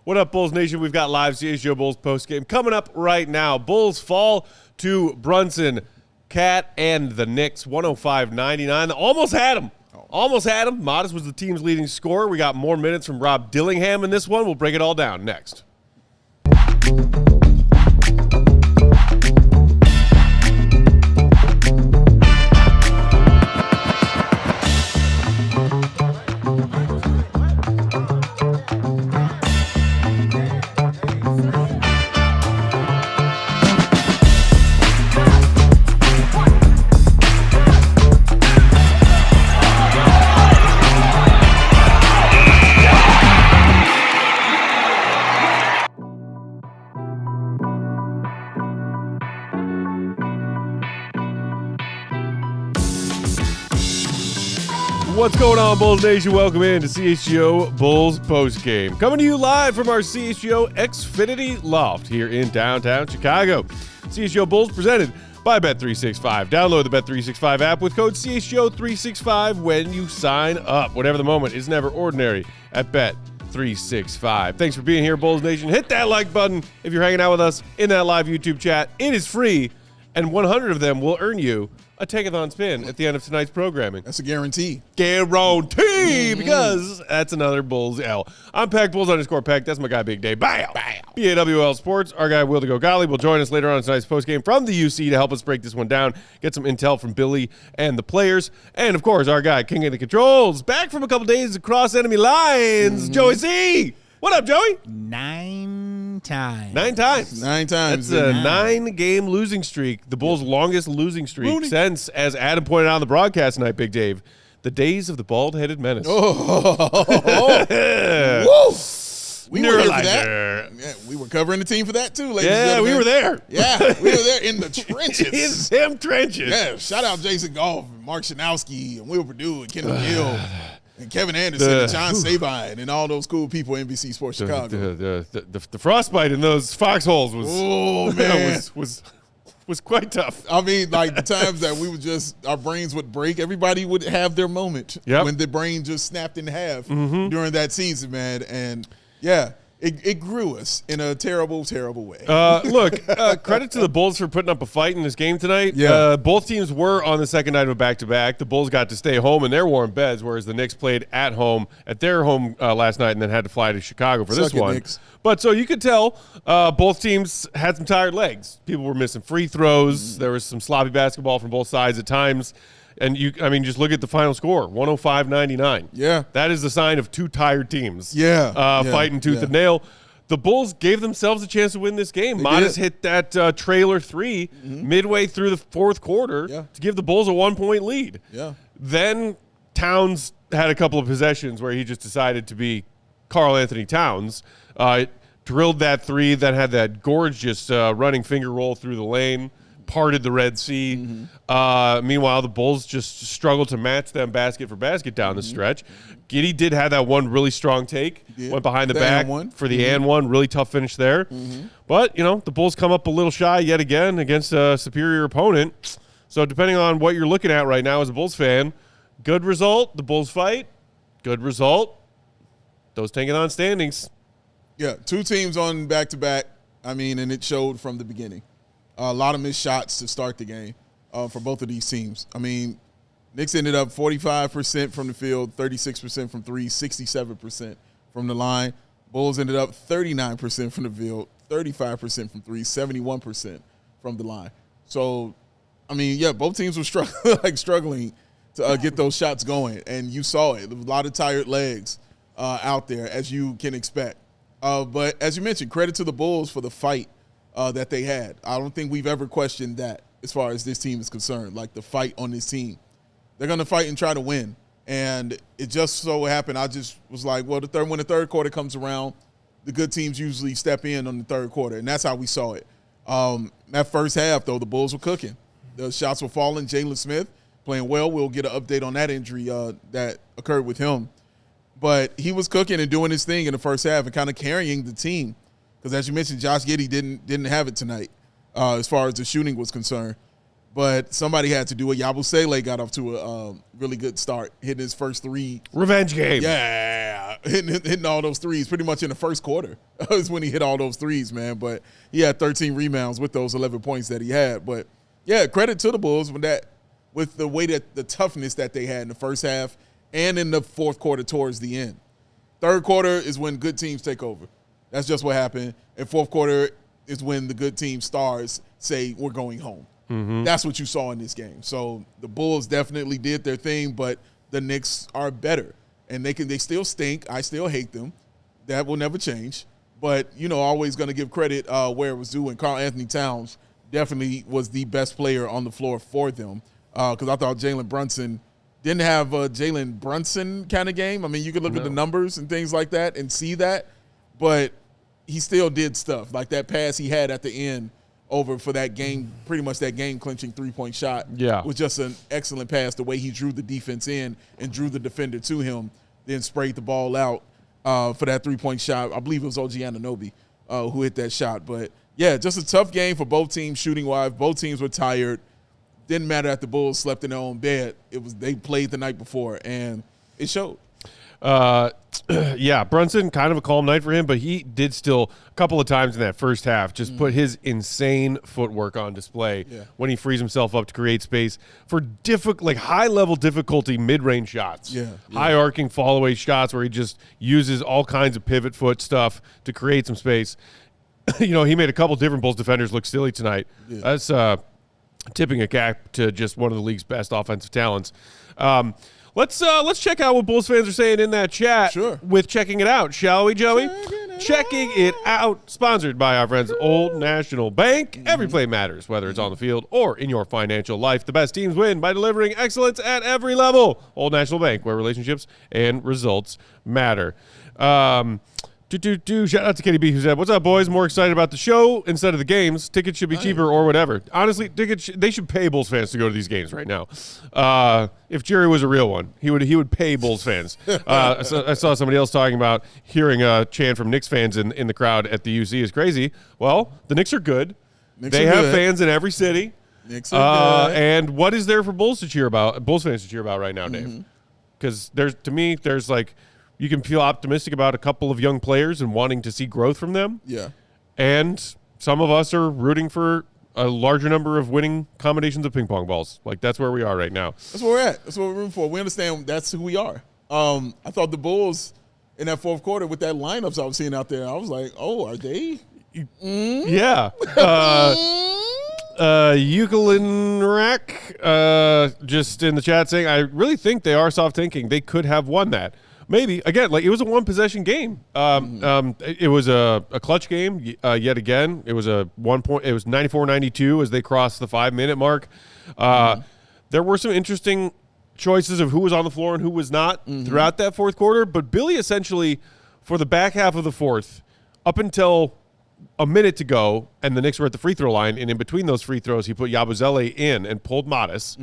What up, Bulls Nation? We've got live CHGO Bulls postgame coming up right now. Bulls fall to Brunson, Cat, and the Knicks, 105-99. Almost had him. Almost had him. Matas was the team's leading scorer. We got more minutes from Rob Dillingham in this one. We'll break it all down next. What's going on, Bulls Nation? Welcome in to CHGO Bulls postgame. Coming to you live from our CHGO Xfinity Loft here in downtown Chicago. CHGO Bulls presented by Bet365. Download the Bet365 app with code CHGO365 when you sign up. Whatever the moment is never ordinary at Bet365. Thanks for being here, Bulls Nation. Hit that like button if you're hanging out with us in that live YouTube chat. It is free, and 100 of them will earn you a Take-a-thon spin at the end of tonight's programming. That's a guarantee. Guarantee, because that's another Bulls L. I'm Peck, Bulls_Peck. That's my guy, Big Dave. Bow. BAWL Sports. Our guy, Will to Go Gottlieb, will join us later on in tonight's postgame from the UC to help us break this one down, get some intel from Billy and the players. And, of course, our guy, King of the Controls, back from a couple days across enemy lines, Joey C. What up, Joey? 9 times. 9 times. 9 times. That's a 9-game losing streak, the Bulls' longest losing streak since, as Adam pointed out on the broadcast tonight, Big Dave, the days of the bald-headed menace. Woo! We were here for that. Yeah, we were covering the team for that, too, ladies and gentlemen. We were there. Yeah, we were there in the trenches. In them trenches. Yeah, shout out Jason Goff and Mark Shanowski and Will Perdue and Kenneth Gill. And Kevin Anderson and John Sabine and all those cool people at NBC Sports Chicago. The frostbite in those foxholes was quite tough. I mean, like the times that we would just, our brains would break. Everybody would have their moment when the brain just snapped in half during that season, man. And yeah, it grew us in a terrible, terrible way. Look, credit to the Bulls for putting up a fight in this game tonight. Yeah. Both teams were on the second night of a back-to-back. The Bulls got to stay home in their warm beds, whereas the Knicks played at their home last night and then had to fly to Chicago for this one. Knicks. But so you could tell both teams had some tired legs. People were missing free throws. There was some sloppy basketball from both sides at times. And just look at the final score, 105-99. Yeah. That is the sign of two tired teams. Fighting tooth and nail. The Bulls gave themselves a chance to win this game. Matas hit that trailer three midway through the fourth quarter to give the Bulls a 1-point lead. Yeah. Then Towns had a couple of possessions where he just decided to be Karl Anthony Towns. Drilled that three, then had that gorgeous running finger roll through the lane. Parted the Red Sea. Meanwhile, the Bulls just struggled to match them basket for basket down the stretch. Giddey did have that one really strong take. Went behind the back for the and one. Really tough finish there. But, the Bulls come up a little shy yet again against a superior opponent. So depending on what you're looking at right now as a Bulls fan, good result, the Bulls fight. Good result, those Tankathon standings. Yeah, 2 teams on back-to-back, and it showed from the beginning. A lot of missed shots to start the game for both of these teams. Knicks ended up 45% from the field, 36% from three, 67% from the line. Bulls ended up 39% from the field, 35% from three, 71% from the line. So, both teams were struggling to get those shots going, and you saw it. There was a lot of tired legs out there, as you can expect. But as you mentioned, credit to the Bulls for the fight that they had. I don't think we've ever questioned that as far as this team is concerned, like the fight on this team. They're going to fight and try to win. And it just so happened, I just was like, well, when the third quarter comes around, the good teams usually step in on the third quarter, and that's how we saw it. That first half, though, the Bulls were cooking. The shots were falling. Jalen Smith playing well. We'll get an update on that injury that occurred with him. But he was cooking and doing his thing in the first half and kind of carrying the team. Because as you mentioned, Josh Giddey didn't have it tonight as far as the shooting was concerned. But somebody had to do it. Yabusele got off to a really good start, hitting his first three. Revenge game. Yeah. hitting all those threes pretty much in the first quarter is when he hit all those threes, man. But he had 13 rebounds with those 11 points that he had. But, yeah, credit to the Bulls with the way that the toughness that they had in the first half and in the fourth quarter towards the end. Third quarter is when good teams take over. That's just what happened. And fourth quarter is when the good team stars say, we're going home. Mm-hmm. That's what you saw in this game. So the Bulls definitely did their thing, but the Knicks are better. And they still stink. I still hate them. That will never change. But, always going to give credit where it was due. And Karl-Anthony Towns definitely was the best player on the floor for them because I thought Jalen Brunson didn't have a Jalen Brunson kind of game. I mean, you could look at the numbers and things like that and see that. But he still did stuff. Like that pass he had at the end over for that game, pretty much that game-clinching three-point shot was just an excellent pass, the way he drew the defense in and drew the defender to him, then sprayed the ball out for that three-point shot. I believe it was OG Anunoby who hit that shot. But, yeah, just a tough game for both teams shooting-wise. Both teams were tired. Didn't matter that the Bulls slept in their own bed. They played the night before, and it showed. Yeah, Brunson, kind of a calm night for him, but he did still a couple of times in that first half just put his insane footwork on display when he frees himself up to create space for high-level difficulty mid-range shots. High-arcing fall-away shots where he just uses all kinds of pivot foot stuff to create some space. He made a couple different Bulls defenders look silly tonight. That's tipping a cap to just one of the league's best offensive talents. Let's check out what Bulls fans are saying in that chat with Checking It Out, shall we, Joey? Checking It Out, sponsored by our friends Old National Bank. Every play matters, whether it's on the field or in your financial life. The best teams win by delivering excellence at every level. Old National Bank, where relationships and results matter. Shout out to Katie B, who said, "What's up, boys? More excited about the show instead of the games. Tickets should be cheaper or whatever. Honestly, they should pay Bulls fans to go to these games right now. If Jerry was a real one, he would pay Bulls fans. I saw somebody else talking about hearing a chant from Knicks fans in the crowd at the UC is crazy. Well, the Knicks are good. They have fans in every city. Knicks are good. And what is there for Bulls fans to cheer about right now, Dave? Because there's you can feel optimistic about a couple of young players and wanting to see growth from them. Yeah. And some of us are rooting for a larger number of winning combinations of ping pong balls. That's where we are right now. That's where we're at. That's what we're rooting for. We understand that's who we are. I thought the Bulls in that fourth quarter with that lineups I was seeing out there, I was like, oh, are they? Yeah. Euclid Rack just in the chat saying, I really think they are soft thinking. They could have won that. Maybe. Again, it was a one-possession game. It was a clutch game yet again. It was a 1 point. It was 94-92 as they crossed the 5-minute mark. There were some interesting choices of who was on the floor and who was not throughout that fourth quarter. But Billy essentially, for the back half of the fourth, up until a minute to go, and the Knicks were at the free throw line, and in between those free throws, he put Yabusele in and pulled Matas.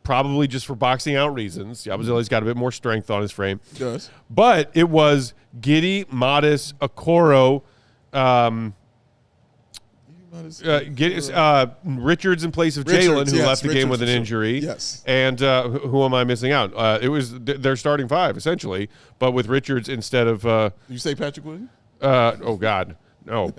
Probably just for boxing out reasons. Yabusele's got a bit more strength on his frame. Does. But it was Giddey, Matas, Okoro, Richards in place of Jalen, who left the game with an injury. Yes. And who am I missing out? It was their starting five, essentially, but with Richards instead of Did you say Patrick Williams? Oh, God. No.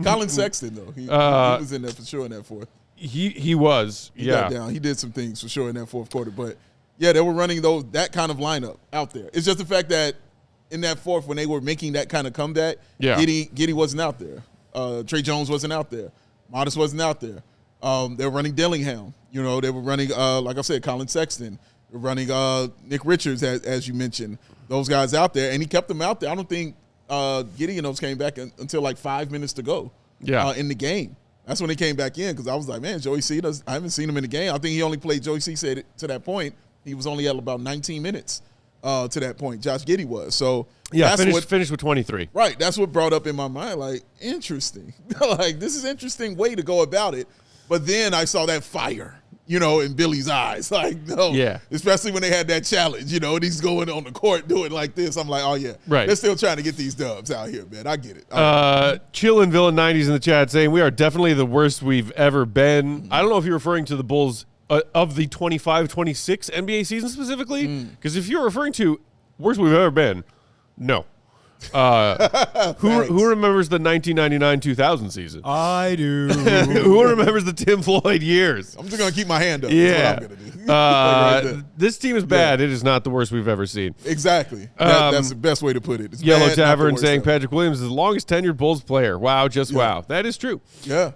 Colin Sexton, though. He was in there for sure in that fourth. He was. He got down. He did some things for sure in that fourth quarter. But, yeah, they were running that kind of lineup out there. It's just the fact that in that fourth, when they were making that kind of comeback, Giddey wasn't out there. Trey Jones wasn't out there. Matas wasn't out there. They were running Dillingham. They were running, like I said, Colin Sexton. They were running Nick Richards, as you mentioned. Those guys out there. And he kept them out there. I don't think Giddey and those came back until 5 minutes to go in the game. That's when he came back in because I was like, man, Joey C, I haven't seen him in the game. I think he only played, Joey C said to that point, he was only at about 19 minutes to that point. Josh Giddey was. So, yeah, finished with 23. Right. That's what brought up in my mind, interesting. This is an interesting way to go about it. But then I saw that fire, in Billy's eyes. No. Yeah. Especially when they had that challenge, and he's going on the court doing like this. I'm like, oh, yeah. Right. They're still trying to get these dubs out here, man. I get it. Chillin' Villain 90s in the chat saying, we are definitely the worst we've ever been. I don't know if you're referring to the Bulls of the 25-26 NBA season specifically, because if you're referring to worst we've ever been, No. Who remembers the 1999-2000 season? I do. Who remembers the Tim Floyd years? I'm just going to keep my hand up. Yeah. That's what I'm gonna do. This team is bad. It is not the worst we've ever seen. Exactly. That's the best way to put it. It's Yellow bad, not the Tavern worst saying ever. Patrick Williams is the longest tenured Bulls player. Wow, just wow. That is true. Yeah.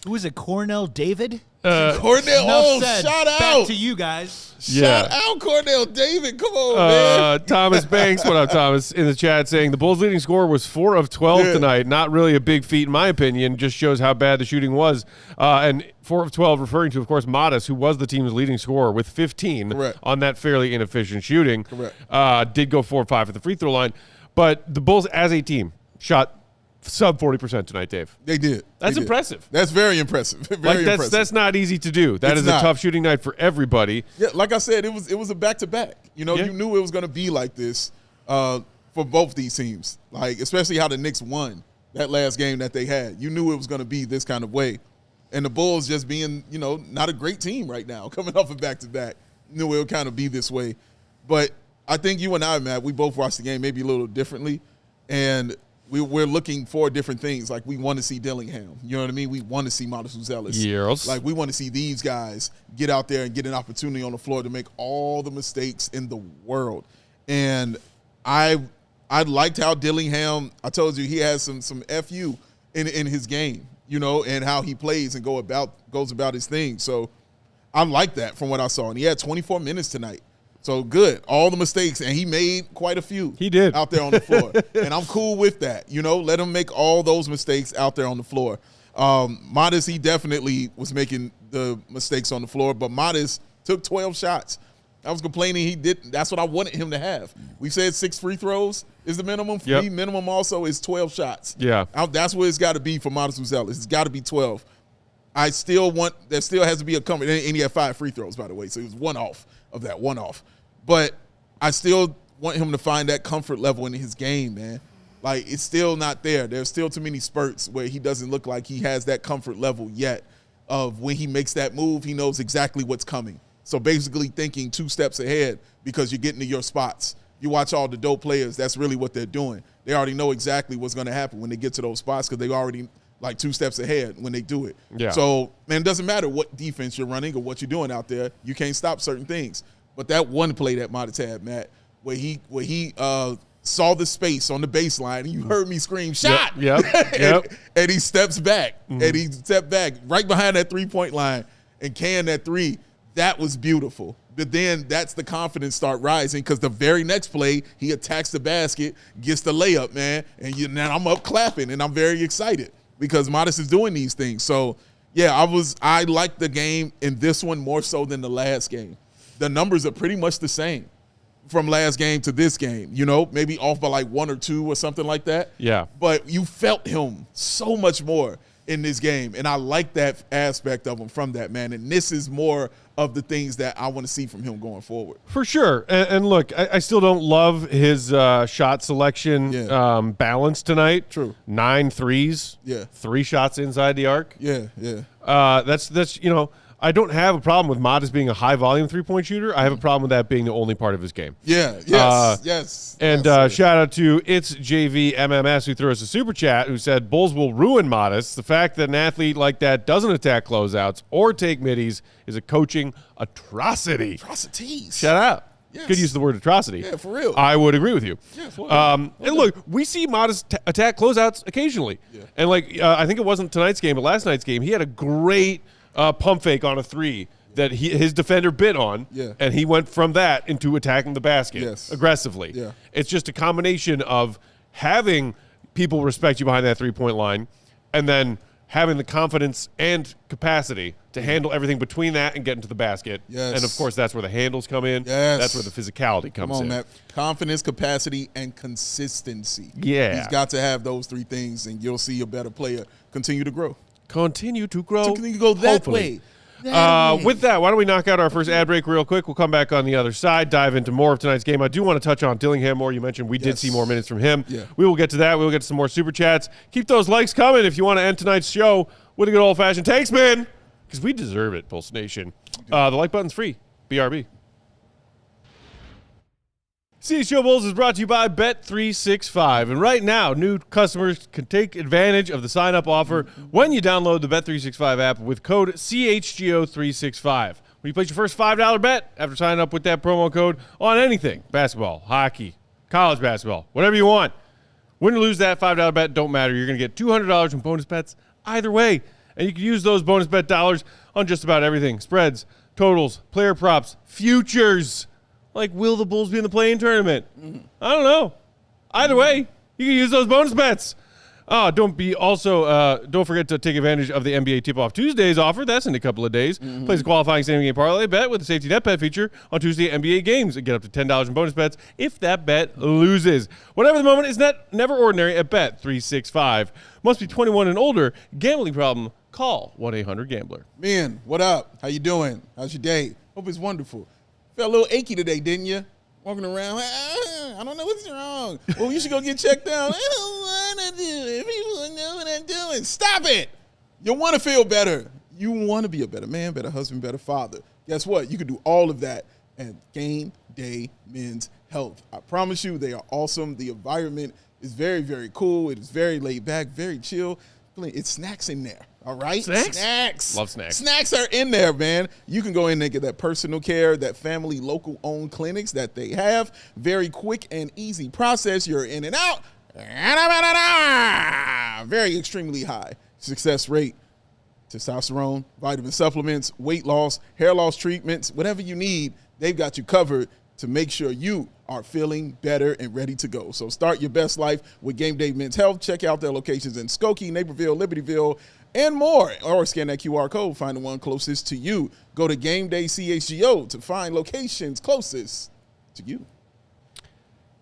Who is it? Cornell David? Cornell, Enough said. shout Back out. to you guys. Yeah. Shout out Cornell David. Come on, man. Thomas Banks, what up, Thomas, in the chat saying the Bulls' leading scorer was 4 of 12 tonight. Not really a big feat, in my opinion. Just shows how bad the shooting was. And 4 of 12 referring to, of course, Matas, who was the team's leading scorer with 15 Correct. on that fairly inefficient shooting. Correct. Did go 4 of 5 at the free throw line. But the Bulls, as a team, shot sub 40% tonight, Dave. They did. That's They did. impressive. That's very impressive. Very impressive. That's not easy to do. That It's is not. a tough shooting night for everybody. Yeah, like I said, it was a back-to-back. You know, Yeah. you knew it was going to be like this for both these teams, like especially how the Knicks won that last game that they had. You knew it was going to be this kind of way. And the Bulls just being, you know, not a great team right now, coming off a back-to-back, knew it would kind of be this way. But I think you and I, Matt, we both watched the game maybe a little differently, and we're looking for different things. Like, we want to see Dillingham. You know what I mean? We want to see Matas Buzelis. Yes. Like, we want to see these guys get out there and get an opportunity on the floor to make all the mistakes in the world. And I liked how Dillingham, I told you, he has some FU in his game, you know, and how he plays and goes about his thing. So I like that from what I saw. And he had 24 minutes tonight. So good. All the mistakes, and he made quite a few. He did. Out there on the floor. And I'm cool with that. You know, let him make all those mistakes out there on the floor. Matas, he definitely was making the mistakes on the floor, but Matas took 12 shots. I was complaining he didn't. That's what I wanted him to have. We said 6 free throws is the minimum. For me, minimum also is 12 shots. Yeah. That's what it's got to be for Matas Buzelis. It's got to be 12. There still has to be a comfort. And he had 5 free throws, by the way, so he was one off of that, one off. But I still want him to find that comfort level in his game, man. Like, it's still not there. There's still too many spurts where he doesn't look like he has that comfort level yet of when he makes that move, he knows exactly what's coming. So basically thinking 2 steps ahead because you're getting to your spots. You watch all the dope players, that's really what they're doing. They already know exactly what's going to happen when they get to those spots because they already like 2 steps ahead when they do it. Yeah. So, man, it doesn't matter what defense you're running or what you're doing out there. You can't stop certain things. But that one play that Matas had, Matt, where he saw the space on the baseline, and you heard me scream, shot! Yep. And he steps back, and he stepped back right behind that three-point line and canned that 3. That was beautiful. But then that's the confidence start rising because the very next play, he attacks the basket, gets the layup, man, and now I'm up clapping, and I'm very excited because Matas is doing these things. So, yeah, I liked the game in this one more so than the last game. The numbers are pretty much the same from last game to this game, you know, maybe off by like 1 or 2 or something like that. Yeah. But you felt him so much more in this game, and I like that aspect of him from that, man. And this is more of the things that I want to see from him going forward. For sure. And look, I still don't love his shot selection balance tonight. True. 9 threes. Yeah. 3 shots inside the arc. Yeah. That's you know, I don't have a problem with Matas being a high-volume three-point shooter. I have a problem with that being the only part of his game. Yeah, yes. And shout out to It's JV MMS who threw us a super chat who said, Bulls will ruin Matas. The fact that an athlete like that doesn't attack closeouts or take middies is a coaching atrocity. Atrocities. Shout out. Yes. Could use the word atrocity. Yeah, for real. I would agree with you. Yeah, for real. And look, we see Matas attack closeouts occasionally. Yeah. And like, I think it wasn't tonight's game, but last night's game, he had a great pump fake on a 3 that his defender bit on, and he went from that into attacking the basket aggressively. Yeah. It's just a combination of having people respect you behind that three-point line and then having the confidence and capacity to handle everything between that and get into the basket. Yes. And, of course, that's where the handles come in. Yes. That's where the physicality comes Come on, in. Matt. Confidence, capacity, and consistency. Yeah. He's got to have those 3 things, and you'll see a better player continue to grow. Continue to grow. Continue to go that hopefully. way. That way. With that, why don't we knock out our first ad break real quick? We'll come back on the other side, dive into more of tonight's game. I do want to touch on Dillingham more. You mentioned we did see more minutes from him. Yeah. We will get to that. We will get to some more super chats. Keep those likes coming if you want to end tonight's show with a good old-fashioned takes, man, because we deserve it, Pulse Nation. The like button's free. BRB. CHGO Bulls is brought to you by Bet365. And right now, new customers can take advantage of the sign-up offer when you download the Bet365 app with code CHGO365. When you place your first $5 bet after signing up with that promo code on anything, basketball, hockey, college basketball, whatever you want, win or lose that $5 bet, don't matter. You're going to get $200 in bonus bets either way. And you can use those bonus bet dollars on just about everything. Spreads, totals, player props, futures. Like, will the Bulls be in the play-in tournament? I don't know. Either way, you can use those bonus bets. Don't forget to take advantage of the NBA Tip-Off Tuesdays offer. That's in a couple of days. Place a qualifying same-game parlay bet with the safety net bet feature on Tuesday NBA games and get up to $10 in bonus bets if that bet loses. Whatever the moment is never ordinary at Bet365. Must be 21 and older. Gambling problem? Call 1-800-GAMBLER. Man, what up? How you doing? How's your day? Hope it's wonderful. Felt a little achy today, didn't you? Walking around, I don't know what's wrong. Well, you should go get checked out. I don't want to do it. People know what I'm doing. Stop it. You want to feel better. You want to be a better man, better husband, better father. Guess what? You can do all of that at Gameday Men's Health. I promise you, they are awesome. The environment is very, very cool. It is very laid back, very chill. It's snacks in there. All right? Snacks. Love snacks. Snacks are in there, man. You can go in there and get that personal care, that family local-owned clinics that they have. Very quick and easy process. You're in and out. Very extremely high success rate. Testosterone, vitamin supplements, weight loss, hair loss treatments, whatever you need, they've got you covered to make sure you are feeling better and ready to go. So start your best life with Gameday Men's Health. Check out their locations in Skokie, Naperville, Libertyville, and more. Or scan that QR code, find the one closest to you. Go to Gameday CHGO to find locations closest to you.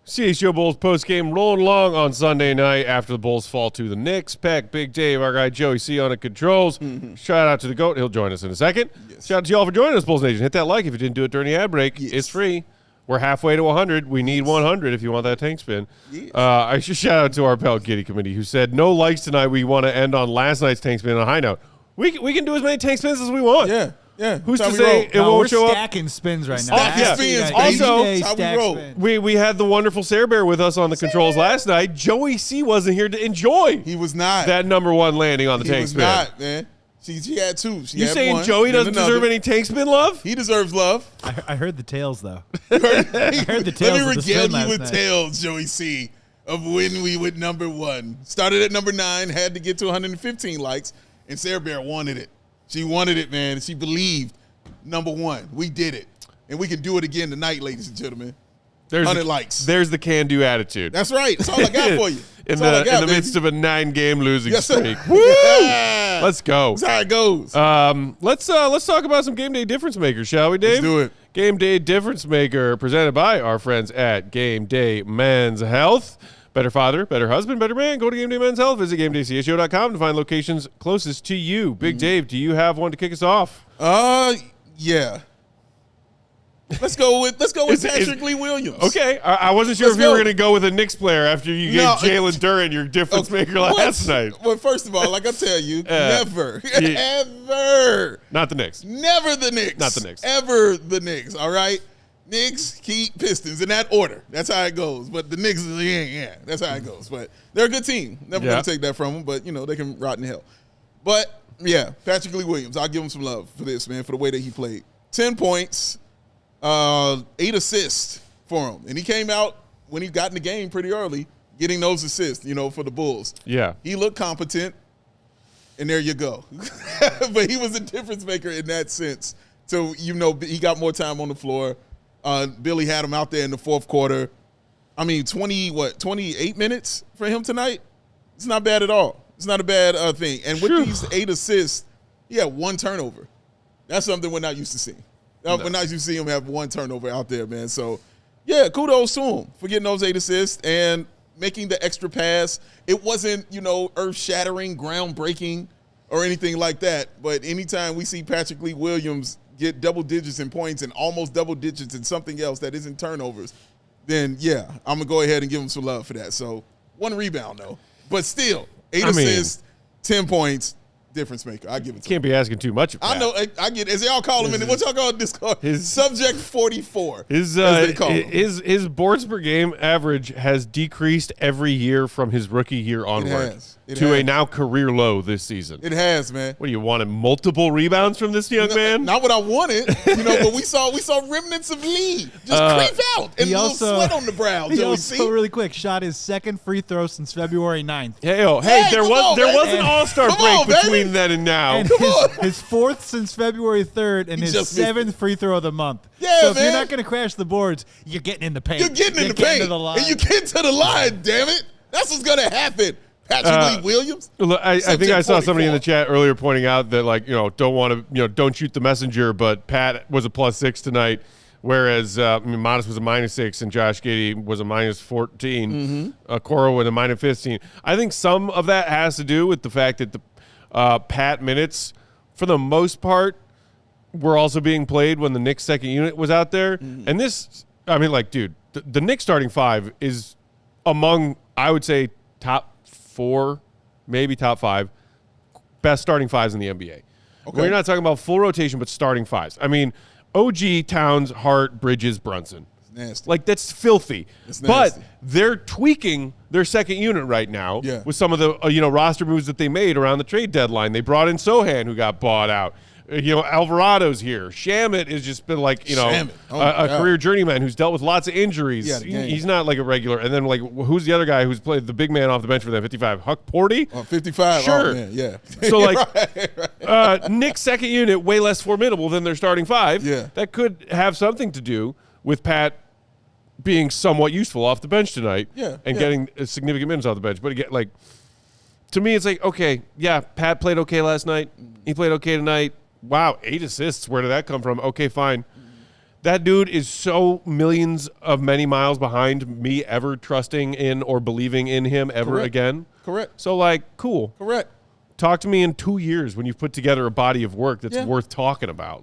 CHGO Bulls postgame rolling along on Sunday night after the Bulls fall to the Knicks. Peck, Big Dave, our guy Joey C on the controls. Shout out to the GOAT. He'll join us in a second. Yes. Shout Shout out to y'all for joining us, Bulls Nation. Hit that like if you didn't do it during the ad break. Yes. It's free. We're halfway to 100. We need 100 if you want that tank spin. Yes. I should shout out to our Pell Kitty Committee who said, no likes tonight. We want to end on last night's tank spin on a high note. We can do as many tank spins as we want. Yeah. Who's That's to how we say roll. it No, won't we're show up? stacking spins right now. Stacking yeah. spins, Gameday baby. Also, That's how we stack roll. spin. We had the wonderful Sarah Bear with us on the controls last night. Joey C wasn't here to enjoy He was not. that number one landing on the He tank was spin. not, man. She had two. She You had saying one, Joey then doesn't another. deserve any tank spin love? He deserves love. I heard the tales, though. I heard the tales Let of me the spin regale last you with night. tales, Joey C, of when we went number one. Started at number 9, had to get to 115 likes, and Sarah Bear wanted it. She wanted it, man. She believed. Number 1. We did it. And we can do it again tonight, ladies and gentlemen. 100 likes. There's the can-do attitude. That's right. That's all I got for you. in That's all I got, the baby. midst of a 9-game losing Yes, sir. streak. Woo! Yeah. Let's go. That's how it goes. Let's talk about some Game Day difference makers, shall we, Dave? Let's do it. Game Day difference maker presented by our friends at Gameday Men's Health. Better father, better husband, better man. Go to Gameday Men's Health. Visit GameDayCHGO.com to find locations closest to you. Big Dave, do you have one to kick us off? Yeah. Let's go with Patrick Lee Williams. Okay, I wasn't sure Let's if you were go. going to go with a Knicks player after you gave No, Jalen Duren your difference maker last night. Well, first of all, like I tell you, never, yeah. ever, Not the Knicks. never the Knicks. Not the Knicks. Ever the Knicks, all right? Knicks, Heat, Pistons, in that order. That's how it goes. But the Knicks, yeah, that's how it goes. But they're a good team. Never going to take that from them, but, they can rot in hell. But, yeah, Patrick Lee Williams, I'll give him some love for this, man, for the way that he played. 10 points. 8 assists for him. And he came out when he got in the game pretty early, getting those assists, for the Bulls. Yeah. He looked competent, and there you go. But he was a difference maker in that sense. So, he got more time on the floor. Billy had him out there in the fourth quarter. I mean, 28 minutes for him tonight? It's not bad at all. It's not a bad thing. And with these 8 assists, he had 1 turnover. That's something we're not used to seeing. No. We're not used to seeing him have 1 turnover out there, man. So, yeah, kudos to him for getting those 8 assists and making the extra pass. It wasn't, earth-shattering, groundbreaking, or anything like that. But anytime we see Patrick Lee Williams get double digits in points and almost double digits in something else that isn't turnovers, then, yeah, I'm going to go ahead and give him some love for that. So, 1 rebound, though. But still, 8 assists, 10 points. difference maker. I give it to Can't be asking too much of Pat. I know. I get, as y'all call him in, what y'all call Discord? Subject 44. His boards per game average has decreased every year from his rookie year onward to a now career low this season. It has, man. What do you want? Multiple rebounds from this young man? Not what I wanted, but we saw remnants of Lee just creep out and a little sweat on the brow. He also, really quick, shot his second free throw since February 9th. Hey, there was an all-star break between then and now. And his fourth since February 3rd and his seventh free throw of the month. Yeah, so if you're not going to crash the boards, you're getting in the paint. You're getting in the paint. And you get to the line, damn it. That's what's going to happen. Patrick Lee Williams. I think I saw somebody in the chat earlier pointing out that don't shoot the messenger, but Pat was a +6 tonight, whereas Matas was a -6 and Josh Giddey was a -14. Coro with a -15. I think some of that has to do with the fact that the Pat minutes, for the most part, were also being played when the Knicks second unit was out there. And this, the Knicks starting five is among, I would say, top 4, maybe top 5 best starting fives in the NBA. Okay. We're not talking about full rotation, but starting fives. I mean, OG, Towns, Hart, Bridges, Brunson. It's nasty. Like, that's filthy. It's nasty. But they're tweaking their second unit right now with some of the roster moves that they made around the trade deadline. They brought in Sohan, who got bought out. Alvarado's here. Shamit has just been a career journeyman who's dealt with lots of injuries. He's not like a regular. And then who's the other guy who's played the big man off the bench for them? 55. Huck Porty? 55. Sure. Oh, man, yeah. So Nick's second unit way less formidable than their starting five. Yeah. That could have something to do with Pat being somewhat useful off the bench tonight. And getting significant minutes off the bench. But again, to me, it's okay, Pat played okay last night. He played okay tonight. Wow, 8 assists. Where did that come from? Okay, fine. That dude is so millions of many miles behind me ever trusting in or believing in him ever again. Correct. So, cool. Correct. Talk to me in 2 years when you've put together a body of work that's worth talking about.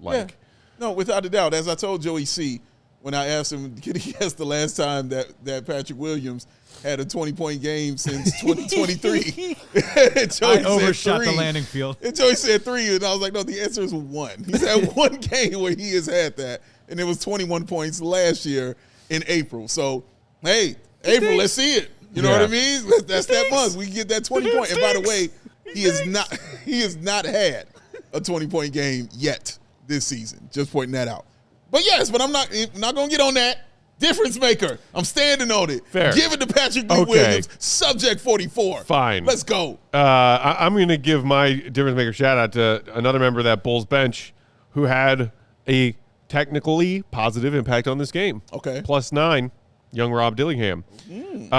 No, without a doubt. As I told Joey C., when I asked him, did he guess the last time that Patrick Williams had a 20-point game since 2023? I overshot the landing field. And Joey said 3, and I was like, no, the answer is 1. He's had one game where he has had that, and it was 21 points last year in April. So, hey, April, let's see it. You know what I mean? That's that month. We get that 20 point. And by the way, he has not had a 20-point game yet this season. Just pointing that out. But yes, I'm not going to get on that. Difference maker. I'm standing on it. Fair. Give it to Patrick B. Williams. Subject 44. Fine. Let's go. I'm going to give my difference maker shout out to another member of that Bulls bench who had a technically positive impact on this game. Okay. +9, young Rob Dillingham. You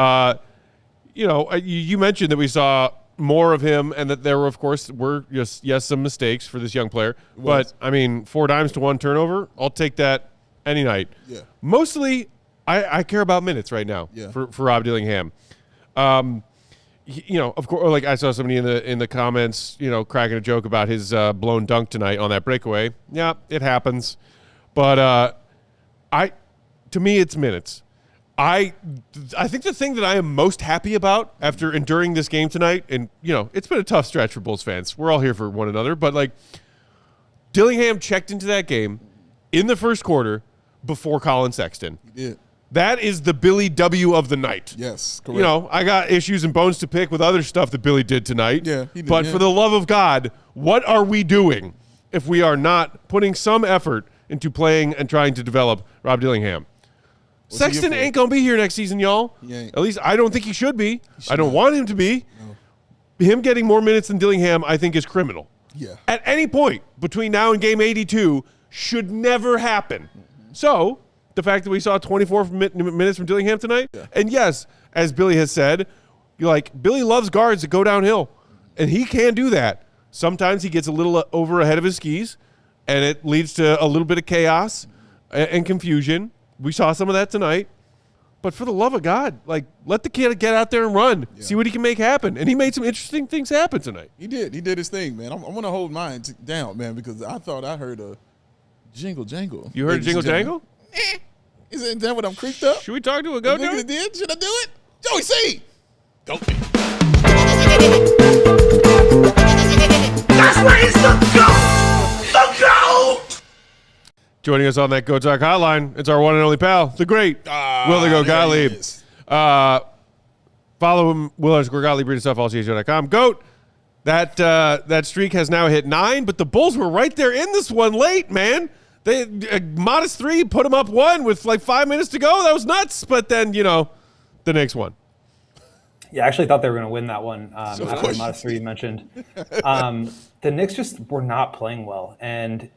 mentioned that we saw more of him and that there were, of course, some mistakes for this young player. But, 4 dimes to 1 turnover, I'll take that any night. Yeah. Mostly, I care about minutes right now for Rob Dillingham. Of course, I saw somebody in the comments, cracking a joke about his blown dunk tonight on that breakaway. Yeah, it happens. But to me, it's minutes. I think the thing that I am most happy about after enduring this game tonight, and, it's been a tough stretch for Bulls fans. We're all here for one another. But, Dillingham checked into that game in the first quarter before Colin Sexton. He did. That is the Billy W of the night. Yes, correct. I got issues and bones to pick with other stuff that Billy did tonight. Yeah, he did. But for the love of God, what are we doing if we are not putting some effort into playing and trying to develop Rob Dillingham? Sexton ain't going to be here next season, y'all. He ain't. At least I don't think he should be. I don't want him to be. No. Him getting more minutes than Dillingham, I think, is criminal. Yeah. At any point between now and game 82 should never happen. So the fact that we saw 24 minutes from Dillingham tonight, and yes, as Billy has said, Billy loves guards that go downhill, and he can do that. Sometimes he gets a little over ahead of his skis, and it leads to a little bit of chaos and confusion. We saw some of that tonight. But for the love of God, let the kid get out there and run, see what he can make happen. And he made some interesting things happen tonight. He did. He did his thing, man. I'm going to hold mine down, man, because I thought I heard a jingle jangle. You heard a jingle jangle? Isn't that what I'm creeped up? Should we talk to a go-go? Should I do it? Joey C. Go. Joining us on that Go Talk hotline, it's our one and only pal, the great Will the Go Gottlieb. Follow him, Will_Gottlieb, read his stuff, allchgo.com. Goat, that streak has now hit 9, but the Bulls were right there in this one late, man. They Matas 3 put them up 1 with like 5 minutes to go. That was nuts, but then, the Knicks won. Yeah, I actually thought they were going to win that one after the Matas 3 you mentioned. The Knicks just were not playing well, and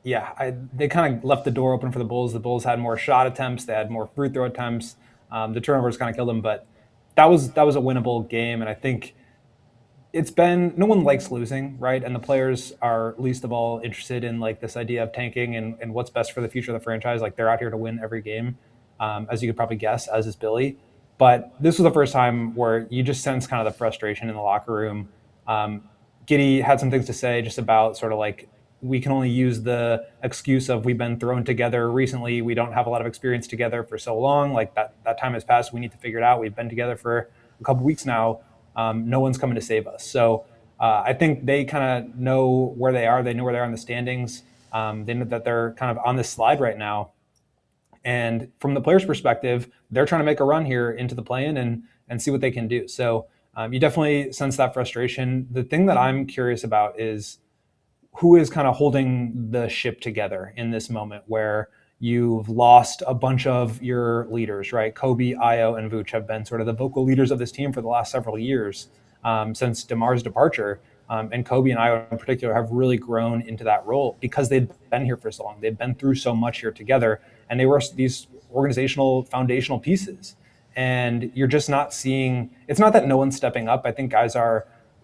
they kind of left the door open for the Bulls. The Bulls had more shot attempts. They had more free throw attempts. The turnovers kind of killed them, but that was a winnable game. And I think no one likes losing, right? And the players are least of all interested in like this idea of tanking and what's best for the future of the franchise. Like they're out here to win every game, as you could probably guess, as is Billy. But this was the first time where you just sense kind of the frustration in the locker room. Giddey had some things to say just about sort of like, we can only use the excuse of we've been thrown together recently. We don't have a lot of experience together for so long. Like that time has passed. We need to figure it out. We've been together for a couple weeks now. No one's coming to save us. So I think they kind of know where they are. They know where they are in the standings. They know that they're kind of on this slide right now. And from the players' perspective, they're trying to make a run here into the play-in and see what they can do. So you definitely sense that frustration. The thing that I'm curious about is who is kind of holding the ship together in this moment where you've lost a bunch of your leaders, right? Kobe, Ayo, and Vooch have been sort of the vocal leaders of this team for the last several years since DeMar's departure. And Kobe and Ayo in particular have really grown into that role because they've been here for so long. They've been through so much here together, and they were these organizational foundational pieces. And you're just not seeing, it's not that no one's stepping up. I think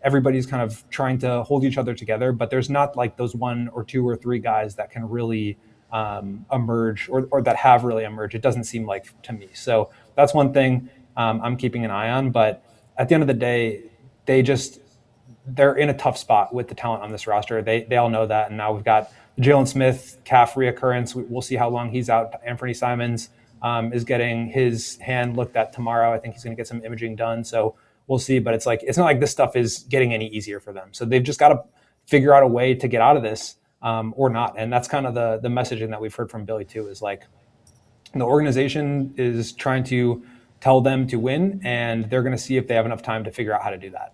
everybody's kind of trying to hold each other together, but there's not like those 1 or 2 or 3 guys that can really emerge or that have really emerged. It doesn't seem like to me. So that's one thing I'm keeping an eye on. But at the end of the day, they're in a tough spot with the talent on this roster. They all know that. And now we've got Jalen Smith calf reoccurrence. We'll see how long he's out. Anfernee Simons is getting his hand looked at tomorrow. I think he's going to get some imaging done. So we'll see. But it's not like this stuff is getting any easier for them. So they've just got to figure out a way to get out of this or not. And that's kind of the messaging that we've heard from Billy too, is like the organization is trying to tell them to win, and they're going to see if they have enough time to figure out how to do that.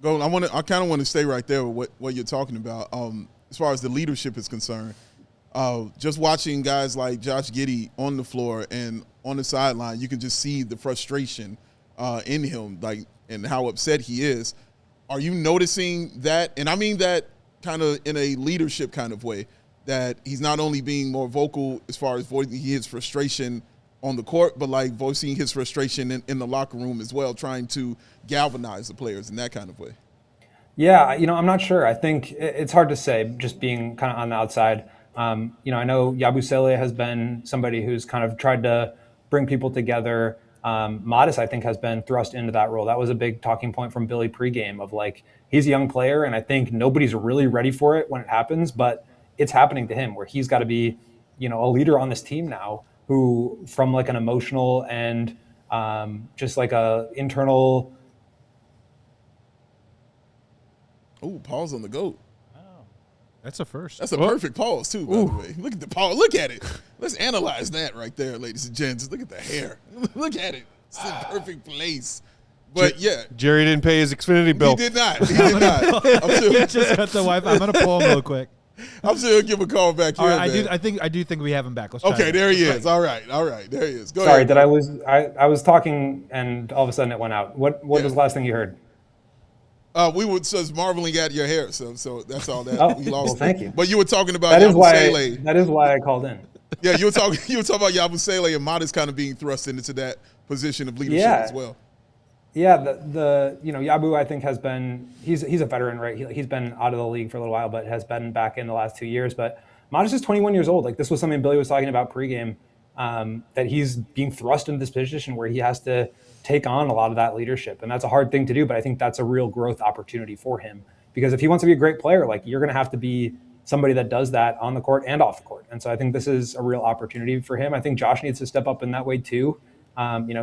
Go. I kind of want to stay right there with what you're talking about. As far as the leadership is concerned, just watching guys like Josh Giddey on the floor and on the sideline, you can just see the frustration in him, like, and how upset he is. Are you noticing that? And I mean that kind of in a leadership kind of way, that he's not only being more vocal as far as voicing his frustration on the court, but like voicing his frustration in the locker room as well, trying to galvanize the players in that kind of way. Yeah, I'm not sure. I think it's hard to say, just being kind of on the outside. I know Yabusele has been somebody who's kind of tried to bring people together. Matas, I think, has been thrust into that role. That was a big talking point from Billy pregame of like, he's a young player, and I think nobody's really ready for it when it happens, but it's happening to him where he's got to be, a leader on this team now, who from like an emotional and just like a internal. Oh, pause on the GOAT. Oh, that's a first. That's a perfect pause too, by the way. Look at the pause. Look at it. Let's analyze that right there, ladies and gents. Look at the hair. Look at it. It's in perfect place. But yeah, Jerry didn't pay his Xfinity bill. He did not. He just cut the Wi-Fi. I'm gonna pull him real quick. I'm sure he'll give a call back here. All right, I do think we have him back. Let's try okay, it. there he is. All right, there he is. Go Sorry, ahead. I was talking and all of a sudden it went out. What was the last thing you heard? We were just marveling at your hair, so that's all that we lost. Well, thank you. But you were talking about That is Yabusele. why I called in. Yeah, you were talking about Yabusele and Matas kind of being thrust into that position of leadership as well. Yeah, Yabu, I think, has been he's a veteran, right? He's been out of the league for a little while, but has been back in the last 2 years. But Matas is 21 years old. Like, this was something Billy was talking about pregame, that he's being thrust into this position where he has to take on a lot of that leadership. And that's a hard thing to do, but I think that's a real growth opportunity for him. Because if he wants to be a great player, like, you're going to have to be somebody that does that on the court and off the court. And so I think this is a real opportunity for him. I think Josh needs to step up in that way too.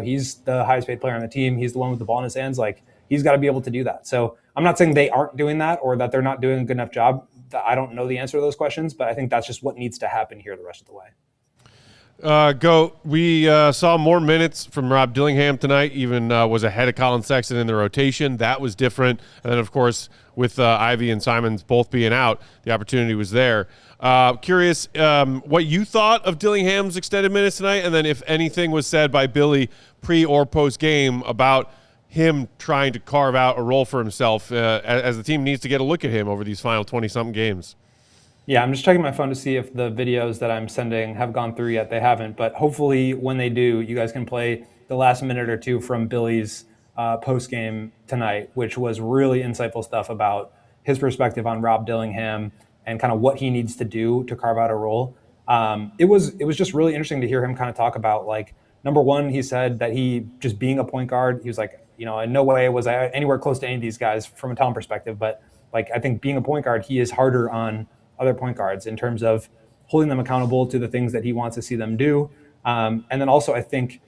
He's the highest paid player on the team. He's the one with the ball in his hands. Like, he's got to be able to do that. So I'm not saying they aren't doing that or that they're not doing a good enough job. I don't know the answer to those questions, but I think that's just what needs to happen here the rest of the way. We saw more minutes from Rob Dillingham tonight, even was ahead of Colin Sexton in the rotation. That was different. And then, of course, with Ivey and Simons both being out, the opportunity was there. Curious what you thought of Dillingham's extended minutes tonight, and then if anything was said by Billy pre or post game about him trying to carve out a role for himself as the team needs to get a look at him over these final 20-something games. Yeah, I'm just checking my phone to see if the videos that I'm sending have gone through yet. They haven't, but hopefully when they do, you guys can play the last minute or two from Billy's post-game tonight, which was really insightful stuff about his perspective on Rob Dillingham and kind of what he needs to do to carve out a role. It was just really interesting to hear him kind of talk about, like, number one, he said that he just being a point guard, he was like, in no way was I anywhere close to any of these guys from a talent perspective, but like I think being a point guard, he is harder on other point guards in terms of holding them accountable to the things that he wants to see them do. And then also I think,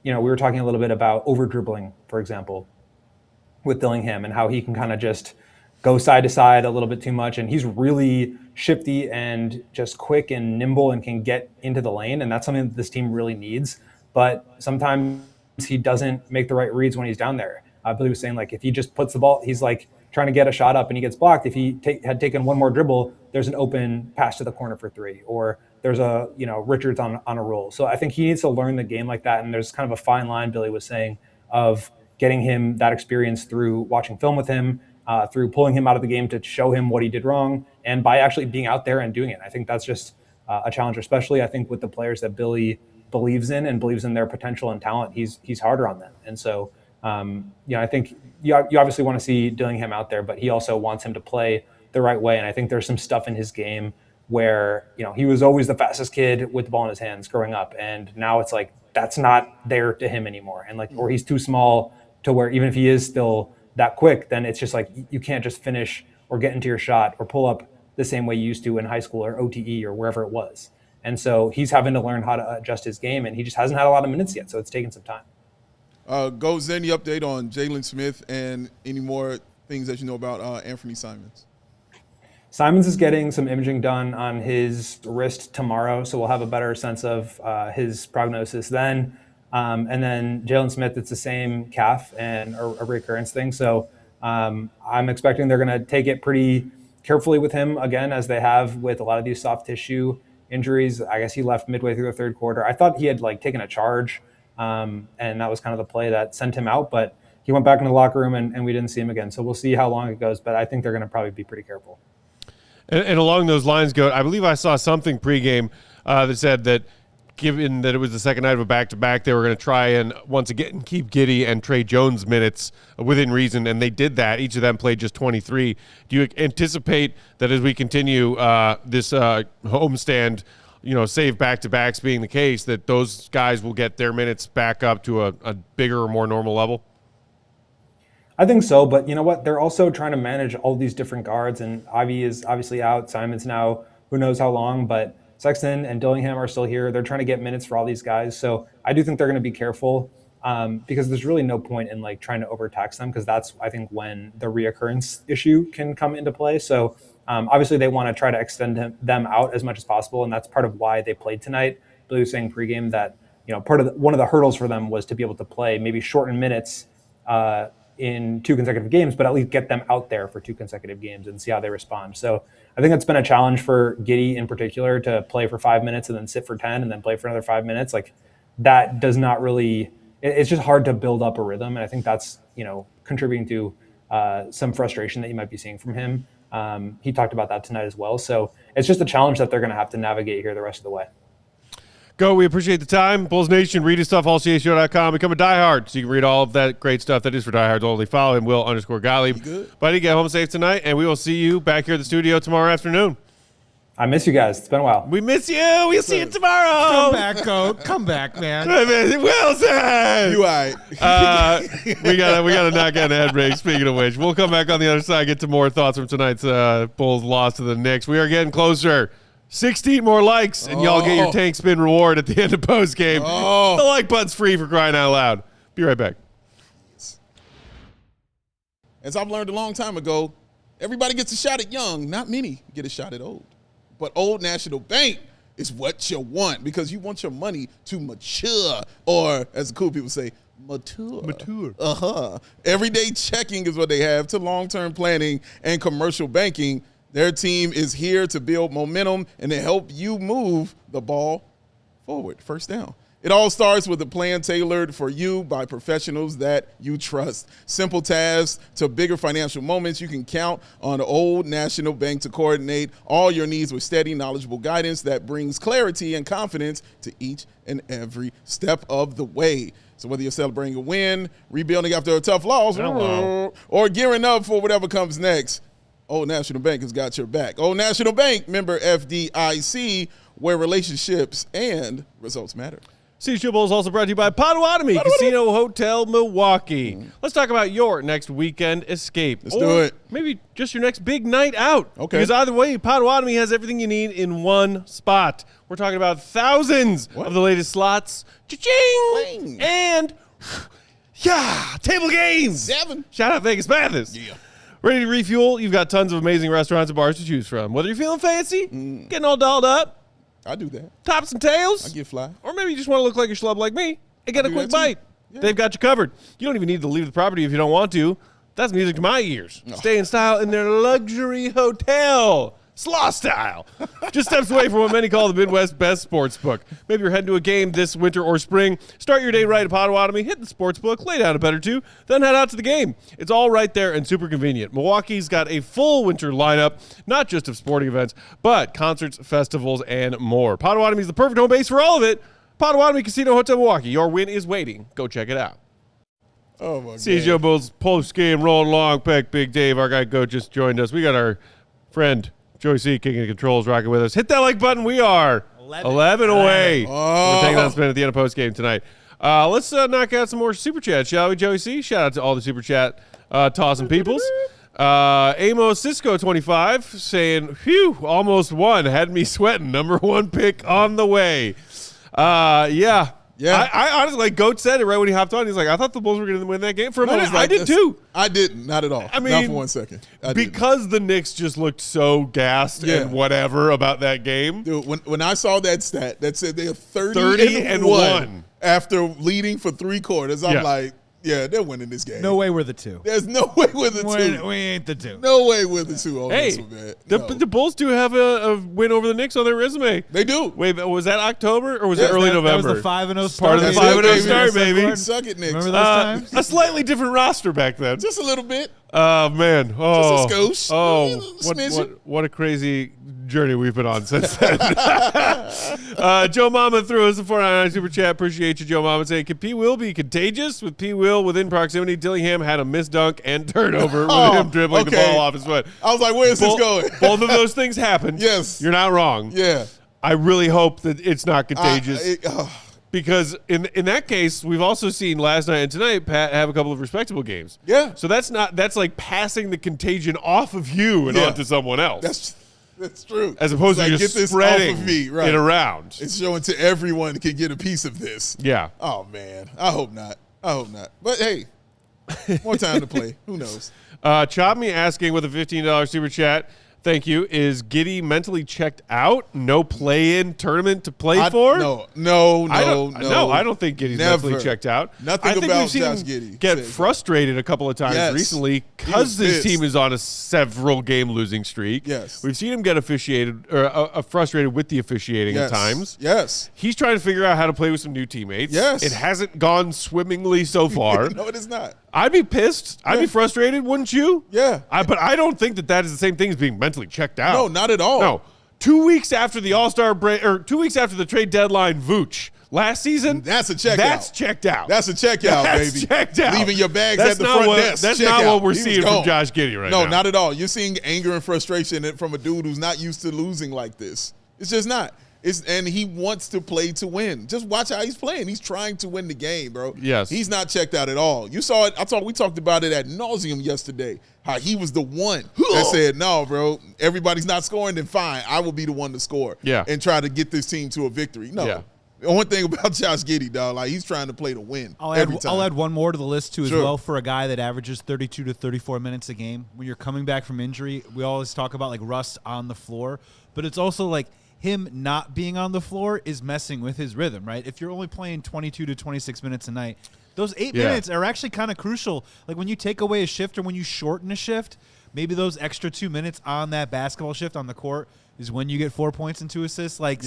we were talking a little bit about over dribbling, for example, with Dillingham and how he can kind of just go side to side a little bit too much. And he's really shifty and just quick and nimble and can get into the lane. And that's something that this team really needs. But sometimes he doesn't make the right reads when he's down there. Billy was saying, like, if he just puts the ball, he's like trying to get a shot up and he gets blocked. If he had taken one more dribble, there's an open pass to the corner for three, or there's a, Richards on a roll. So I think he needs to learn the game like that. And there's kind of a fine line, Billy was saying, of getting him that experience through watching film with him, through pulling him out of the game to show him what he did wrong, and by actually being out there and doing it. I think that's just a challenge, especially I think with the players that Billy believes in and believes in their potential and talent. He's harder on them. And so, I think you obviously want to see Dillingham out there, but he also wants him to play the right way. And I think there's some stuff in his game where, he was always the fastest kid with the ball in his hands growing up. And now it's like, that's not there to him anymore. And or he's too small to where even if he is still that quick, then it's just like, you can't just finish or get into your shot or pull up the same way you used to in high school or OTE or wherever it was. And so he's having to learn how to adjust his game, and he just hasn't had a lot of minutes yet. So it's taken some time. Goes any update on Jalen Smith and any more things that you know about Anfernee Simons? Simons is getting some imaging done on his wrist tomorrow, so we'll have a better sense of his prognosis then. And then Jalen Smith, it's the same calf and a recurrence thing. So I'm expecting they're going to take it pretty carefully with him again, as they have with a lot of these soft tissue injuries. I guess he left midway through the third quarter. I thought he had taken a charge, and that was kind of the play that sent him out, but he went back into the locker room and we didn't see him again. So we'll see how long it goes, but I think they're going to probably be pretty careful. And along those lines, I believe I saw something pregame that said that given that it was the second night of a back-to-back, they were going to try and once again keep Giddey and Trey Jones minutes within reason, and they did that. Each of them played just 23. Do you anticipate that as we continue this homestand, save back-to-backs being the case, that those guys will get their minutes back up to a bigger or more normal level? I think so, but you know what? They're also trying to manage all these different guards, and Ivey is obviously out. Simons now, who knows how long, but Sexton and Dillingham are still here. They're trying to get minutes for all these guys. So I do think they're going to be careful because there's really no point in trying to overtax them, because that's, I think, when the reoccurrence issue can come into play. So obviously they want to try to extend them out as much as possible, and that's part of why they played tonight. Billy was saying pregame that one of the hurdles for them was to be able to play maybe shorten minutes in 2 consecutive games, but at least get them out there for 2 consecutive games and see how they respond. So I think it's been a challenge for Giddey in particular to play for 5 minutes and then sit for 10 and then play for another 5 minutes. That does not really, it's just hard to build up a rhythm. And I think that's, contributing to some frustration that you might be seeing from him. He talked about that tonight as well. So it's just a challenge that they're going to have to navigate here the rest of the way. Go. We appreciate the time. Bulls Nation, read his stuff, allchgo.com. Become a diehard so you can read all of that great stuff that is for diehards only. Follow him, Will_Gottlieb. Buddy, get home safe tonight, and we will see you back here at the studio tomorrow afternoon. I miss you guys. It's been a while. We miss you. We'll see you tomorrow. Come back, Goat. Come back, man. Wilson! You all right. we gotta knock out an ad break. Speaking of which, we'll come back on the other side, get to more thoughts from tonight's Bulls loss to the Knicks. We are getting closer. 16 more likes, and y'all get your tank spin reward at the end of postgame. The like button's free, for crying out loud. Be right back. As I've learned a long time ago, Everybody gets a shot at young. Not many get a shot at old. But Old National Bank is what you want because you want your money to mature, or as the cool people say, mature. Everyday checking is what they have to long-term planning and commercial banking. Their team is here to build momentum and to help you move the ball forward. First down. It all starts with a plan tailored for you by professionals that you trust. Simple tasks to bigger financial moments. You can count on Old National Bank to coordinate all your needs with steady, knowledgeable guidance that brings clarity and confidence to each and every step of the way. So whether you're celebrating a win, rebuilding after a tough loss, or gearing up for whatever comes next, Old National Bank has got your back. Old National Bank, member FDIC, where relationships and results matter. CHGO Bulls also brought to you by Potawatomi Casino Hotel Milwaukee. Let's talk about your next weekend escape. Let's do it. Maybe just your next big night out. Okay. Because either way, Potawatomi has everything you need in one spot. We're talking about thousands of the latest slots. Cha-ching! And, table games. 7. Shout out Vegas Mathis. Yeah. Ready to refuel? You've got tons of amazing restaurants and bars to choose from. Whether you're feeling fancy, getting all dolled up, I do that. tops and tails, I get fly. or maybe you just want to look like a schlub like me and get a do quick that too. bite. Yeah. They've got you covered. You don't even need to leave the property if you don't want to. That's music to my ears. Stay in style in their luxury hotel. Slaw style. Just steps away from what many call the Midwest's best sports book. Maybe you're heading to a game this winter or spring. Start your day right at Potawatomi, hit the sports book, lay down a bet or two, then head out to the game. It's all right there and super convenient. Milwaukee's got a full winter lineup, not just of sporting events, but concerts, festivals, and more. Potawatomi's the perfect home base for all of it. Potawatomi Casino Hotel Milwaukee. Your win is waiting. Go check it out. Oh, my God. CHGO Bulls post-game rolling along. Peck, Big Dave, our guy Goat just joined us. We got our friend Joey C. kicking the controls, rocking with us. Hit that like button. We are 11 away. We're taking that spin at the end of post-game tonight. Let's knock out some more Super Chat, shall we, Joey C? Shout out to all the Super Chat tossing peoples. Amos Cisco 25 saying, phew, almost won. Had me sweating. Number 1 pick on the way. Yeah. I honestly, like Goat said it right when he hopped on. He's like, I thought the Bulls were going to win that game. For a minute, I did too. I didn't. Not at all. I mean, not for 1 second. Because the Knicks just looked so gassed and whatever about that game. Dude, when I saw that stat that said they are 30 and 1 after leading for 3 quarters, I'm like, yeah, they're winning this game. No way we're the 2. There's no way we're the 2. We ain't the 2. No way we're the 2 on this Hey, one, man. the Bulls do have a win over the Knicks on their resume. They do. Wait, but was that October or was it early November? That was the 5-0 start. Part of the 5-0 start, baby. Suck it, Knicks. Remember those times? A slightly different roster back then. Just a little bit. Oh, man. Oh, Just a skosh. what a crazy journey we've been on since then. Joe Mama threw us a $4.99 super chat. Appreciate you, Joe Mama. Saying, can P. Will be contagious? With P. Will within proximity, Dillingham had a missed dunk and turnover with him dribbling the ball off his foot. I was like, where is this going? Both of those things happened. Yes. You're not wrong. Yeah. I really hope that it's not contagious. Because in that case, we've also seen last night and tonight Pat have a couple of respectable games. Yeah. So that's like passing the contagion off of you and onto someone else. That's true. As opposed to just get this spreading off of me, right. it around. It's showing to everyone can get a piece of this. Yeah. Oh, man. I hope not. But, hey, more time to play. Who knows? Chop Me asking with a $15 super chat. Thank you. Is Giddey mentally checked out? No play-in tournament to play for? No. I don't think Giddey's mentally checked out. Nothing think about we've seen Josh him Giddey. get frustrated a couple of times recently because this team is on a several game losing streak. Yes. We've seen him get frustrated with the officiating at times. Yes. He's trying to figure out how to play with some new teammates. Yes. It hasn't gone swimmingly so far. No, it is not. I'd be pissed. I'd be frustrated, wouldn't you? Yeah. But I don't think that is the same thing as being mentally checked out. No, not at all. No. 2 weeks after the All-Star break, or 2 weeks after the trade deadline, Vooch, last season. That's a checkout. That's checked out. That's a checkout, That's baby. checked out. Leaving your bags at the front desk. That's check not out. what we're He was seeing gone. from Josh Giddey right now. No, not at all. You're seeing anger and frustration from a dude who's not used to losing like this. It's just not. And he wants to play to win. Just watch how he's playing. He's trying to win the game, bro. Yes. He's not checked out at all. You saw it. We talked about it ad nauseum yesterday, how he was the one that said, no, bro, everybody's not scoring, then fine. I will be the one to score and try to get this team to a victory. No. The one thing about Josh Giddey, dog, like he's trying to play to win every time. I'll add one more to the list too as Sure. well for a guy that averages 32 to 34 minutes a game. When you're coming back from injury, we always talk about like rust on the floor, but it's also like him not being on the floor is messing with his rhythm, right? If you're only playing 22 to 26 minutes a night, those 8 minutes are actually kind of crucial. Like when you take away a shift or when you shorten a shift, maybe those extra 2 minutes on that basketball shift on the court is when you get 4 points and 2 assists. Like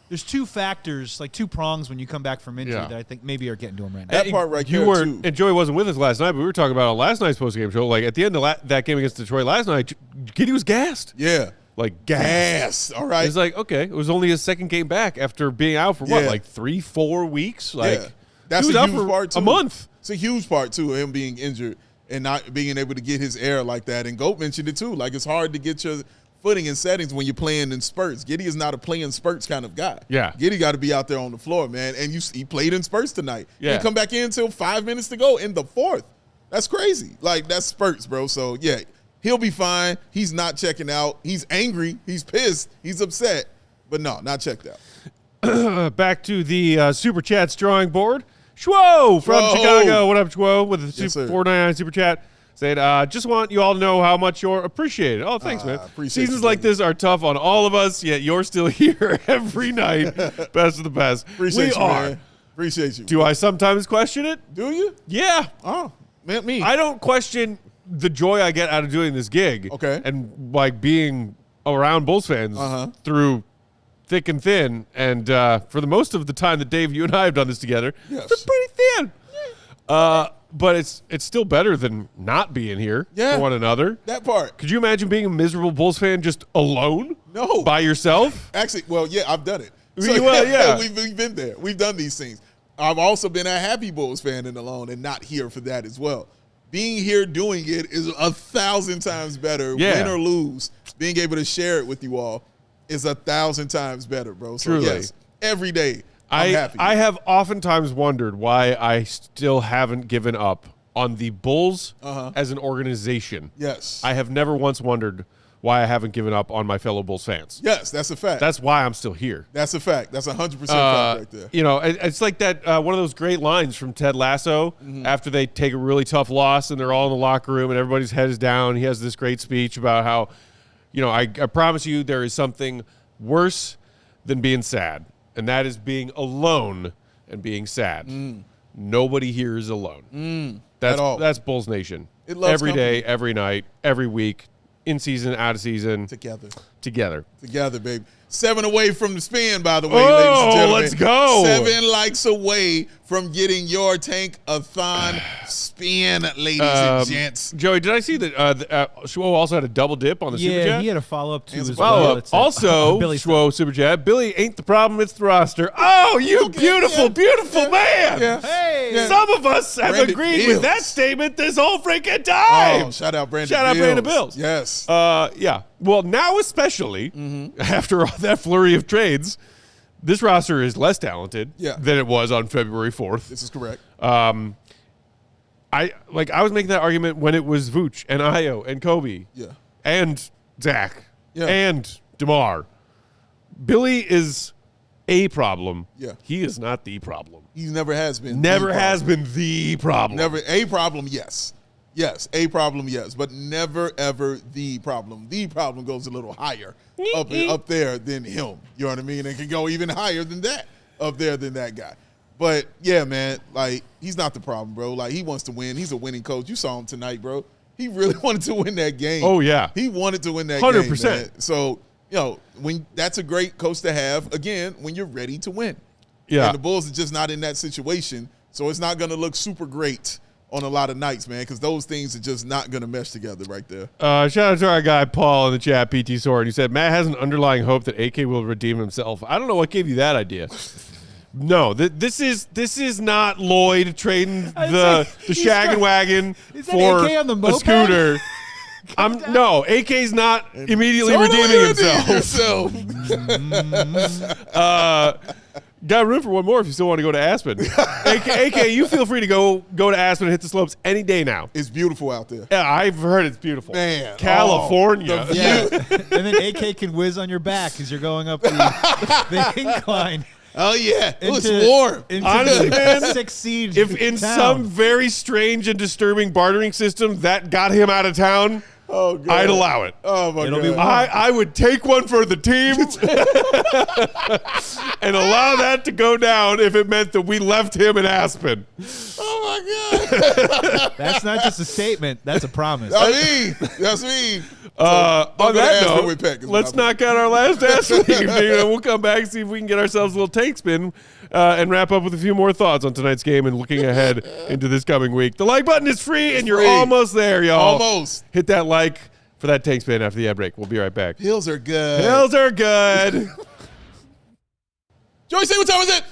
there's two factors, like two prongs when you come back from injury that I think maybe are getting to him right now. That part right you there, weren't, too. and Joey wasn't with us last night, but we were talking about it on last night's postgame show. Like at the end of that game against Detroit last night, Giddey was gassed. Yeah. Like gassed. All right. It's like, okay, it was only his second game back after being out for what, like 3-4 weeks? Like That's he was a out huge for part, too. a month. It's a huge part, too, of him being injured and not being able to get his air like that. And Goat mentioned it, too. Like, it's hard to get your footing in settings when you're playing in spurts. Giddey is not a play in spurts kind of guy. Yeah. Giddey got to be out there on the floor, man. And he played in spurts tonight. Yeah. He didn't come back in until 5 minutes to go in the fourth. That's crazy. Like, that's spurts, bro. So, yeah, he'll be fine. He's not checking out. He's angry. He's pissed. He's upset. But no, not checked out. Back to the Super Chat's drawing board. Schwo from Schwo. Chicago. What up, Schwo? With the Yes, sir. 499 Super Chat. Said, just want you all to know how much you're appreciated. Oh, thanks, man. appreciate Seasons you, like buddy. this are tough on all of us, yet you're still here every night. Best of the best. Appreciate we you, are. man. Appreciate you. Do I sometimes question it? Do you? Yeah. Oh, man, me. I don't question the joy I get out of doing this gig. Okay. And like being around Bulls fans through thick and thin. And for the most of the time that Dave, you and I have done this together, Yes. it's been pretty thin. But it's still better than not being here Yeah. for one another. That part. Could you imagine being a miserable Bulls fan just alone? No. By yourself? Actually, well, yeah, I've done it. Well, yeah. we've been there. We've done these things. I've also been a happy Bulls fan and alone and not here for that as well. Being here doing it is 1,000 times better. Yeah. Win or lose, being able to share it with you all is 1,000 times better, bro. So Truly. yes, every day I'm happy. I have oftentimes wondered why I still haven't given up on the Bulls as an organization. Yes. I have never once wondered why I haven't given up on my fellow Bulls fans. Yes, that's a fact. That's why I'm still here. That's a fact. That's 100% fact right there. You know, it's like that one of those great lines from Ted Lasso after they take a really tough loss and they're all in the locker room and everybody's head is down. He has this great speech about how, you know, I promise you there is something worse than being sad, and that is being alone and being sad. Nobody here is alone. At all. That's Bulls Nation. It loves every day, company. every night, every week, in season, out of season, together. Together, baby. 7 away from the spin, by the way, Oh, ladies and gentlemen. let's go. 7 likes away from getting your tank-a-thon spin, ladies and gents. Joey, did I see that Schwo also had a double dip on the Super Chat? Yeah, he had a follow-up too as Follow well. up. It said- Also, Billy Schwo Super Chat. Billy ain't the problem, it's the roster. Oh, you beautiful, beautiful man. Yeah. Hey! Yeah. Some of us have Brandon agreed with that Bills. statement this whole freaking time. Oh, shout out Brandon Shout out Bills. Brandon Bills. Yes. Yeah. Well, now especially after all that flurry of trades, this roster is less talented than it was on February 4th. This is correct. I was making that argument when it was Vooch and Ayo and Kobe. Yeah. And Zach. Yeah. And DeMar. Billy is a problem. Yeah. He is not the problem. He never has been. Never the has problem. been the problem. Never a problem, yes. Yes, a problem, yes, but never, ever the problem. The problem goes a little higher up there than him. You know what I mean? It can go even higher than that, up there than that guy. But, yeah, man, like, he's not the problem, bro. Like, he wants to win. He's a winning coach. You saw him tonight, bro. He really wanted to win that game. Oh, yeah. He wanted to win that 100%. game, man. So, you know, that's a great coach to have, again, when you're ready to win. Yeah. And the Bulls are just not in that situation, so it's not going to look super great on a lot of nights, man, because those things are just not going to mesh together right there. Shout out to our guy Paul in the chat, PT Sword. He said, Matt has an underlying hope that AK will redeem himself. I don't know what gave you that idea. No, this is not Lloyd trading the shag and wagon Is that for AK on the a moped? scooter. No, AK's not immediately redeeming himself. Got room for one more if you still want to go to Aspen. AK, you feel free to go to Aspen and hit the slopes any day now. It's beautiful out there. Yeah, I've heard it's beautiful. Man, California. Yeah. And then AK can whiz on your back as you're going up the incline. Oh, yeah. It was Into- warm. into Honestly, the man, 6th seed If in town. some very strange and disturbing bartering system that got him out of town, Oh, God. I'd allow it. Oh, my It'll be God. warm. I would take one for the team and allow that to go down if it meant that we left him in Aspen. Oh, my God. That's not just a statement. That's a promise. That's me. On that Aspen note, with Peck is let's what I knock out our last Ask League. We'll come back, see if we can get ourselves a little take spin, and wrap up with a few more thoughts on tonight's game and looking ahead into this coming week. The like button is free, and you're free. almost there, y'all. Almost. Hit that like for that take spin after the ad break. We'll be right back. Hills are good. Hills are good. Joey, say what time is it?